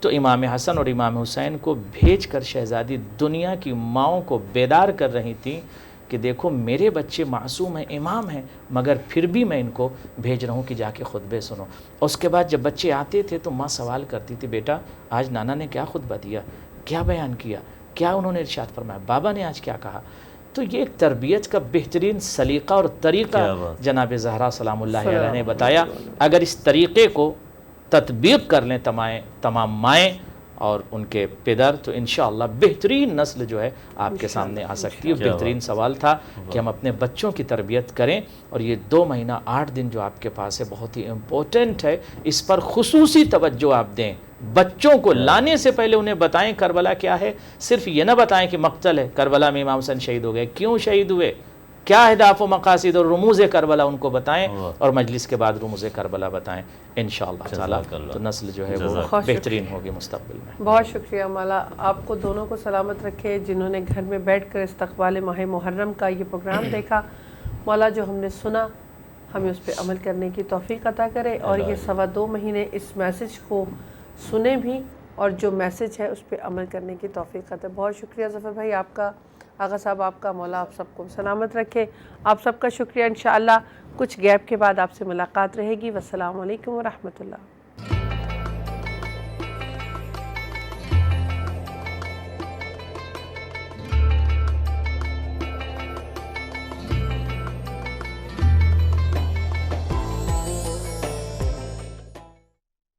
تو امام حسن اور امام حسین کو بھیج کر شہزادی دنیا کی ماؤں کو بیدار کر رہی تھیں کہ دیکھو میرے بچے معصوم ہیں، امام ہیں، مگر پھر بھی میں ان کو بھیج رہا ہوں کہ جا کے خطبے سنو. اس کے بعد جب بچے آتے تھے تو ماں سوال کرتی تھی، بیٹا آج نانا نے کیا خطبہ دیا، کیا بیان کیا، کیا انہوں نے ارشاد فرمایا، بابا نے آج کیا کہا. تو یہ ایک تربیت کا بہترین سلیقہ اور طریقہ جناب زہرا سلام اللہ علیہ نے بتایا. اگر اس طریقے کو تطبیق کر لیں تمام مائیں اور ان کے پدر تو انشاءاللہ بہترین نسل جو ہے آپ کے سامنے آ سکتی ہے. بہترین سوال تھا کہ ہم اپنے بچوں کی تربیت کریں، اور یہ 2 مہینہ 8 دن جو آپ کے پاس ہے بہت ہی امپورٹنٹ ہے. اس پر خصوصی توجہ آپ دیں. بچوں کو لانے سے پہلے انہیں بتائیں کربلا کیا ہے. صرف یہ نہ بتائیں کہ مقتل ہے، کربلا میں امام حسین شہید ہو گئے، کیوں شہید ہوئے، کیا اہداف و مقاصد اور رموز کربلا ان کو بتائیں، اور مجلس کے بعد رموز کربلا بتائیں. انشاءاللہ تعالیٰ تو نسل جو ہے وہ بہترین ہوگی مستقبل میں. بہت شکریہ مولا، آپ کو دونوں کو سلامت رکھے جنہوں نے گھر میں بیٹھ کر استقبال ماہ محرم کا یہ پروگرام دیکھا. مولا جو ہم نے سنا ہمیں اس پہ عمل کرنے کی توفیق عطا کرے، اور یہ 2.25 مہینے اس میسج کو سنیں بھی اور جو میسج ہے اس پہ عمل کرنے کی توفیق عطا. بہت شکریہ ظفر بھائی آپ کا، آغا صاحب آپ کا. مولا آپ سب کو سلامت رکھے. آپ سب کا شکریہ. انشاءاللہ کچھ گیپ کے بعد آپ سے ملاقات رہے گی. والسلام علیکم ورحمۃ اللہ.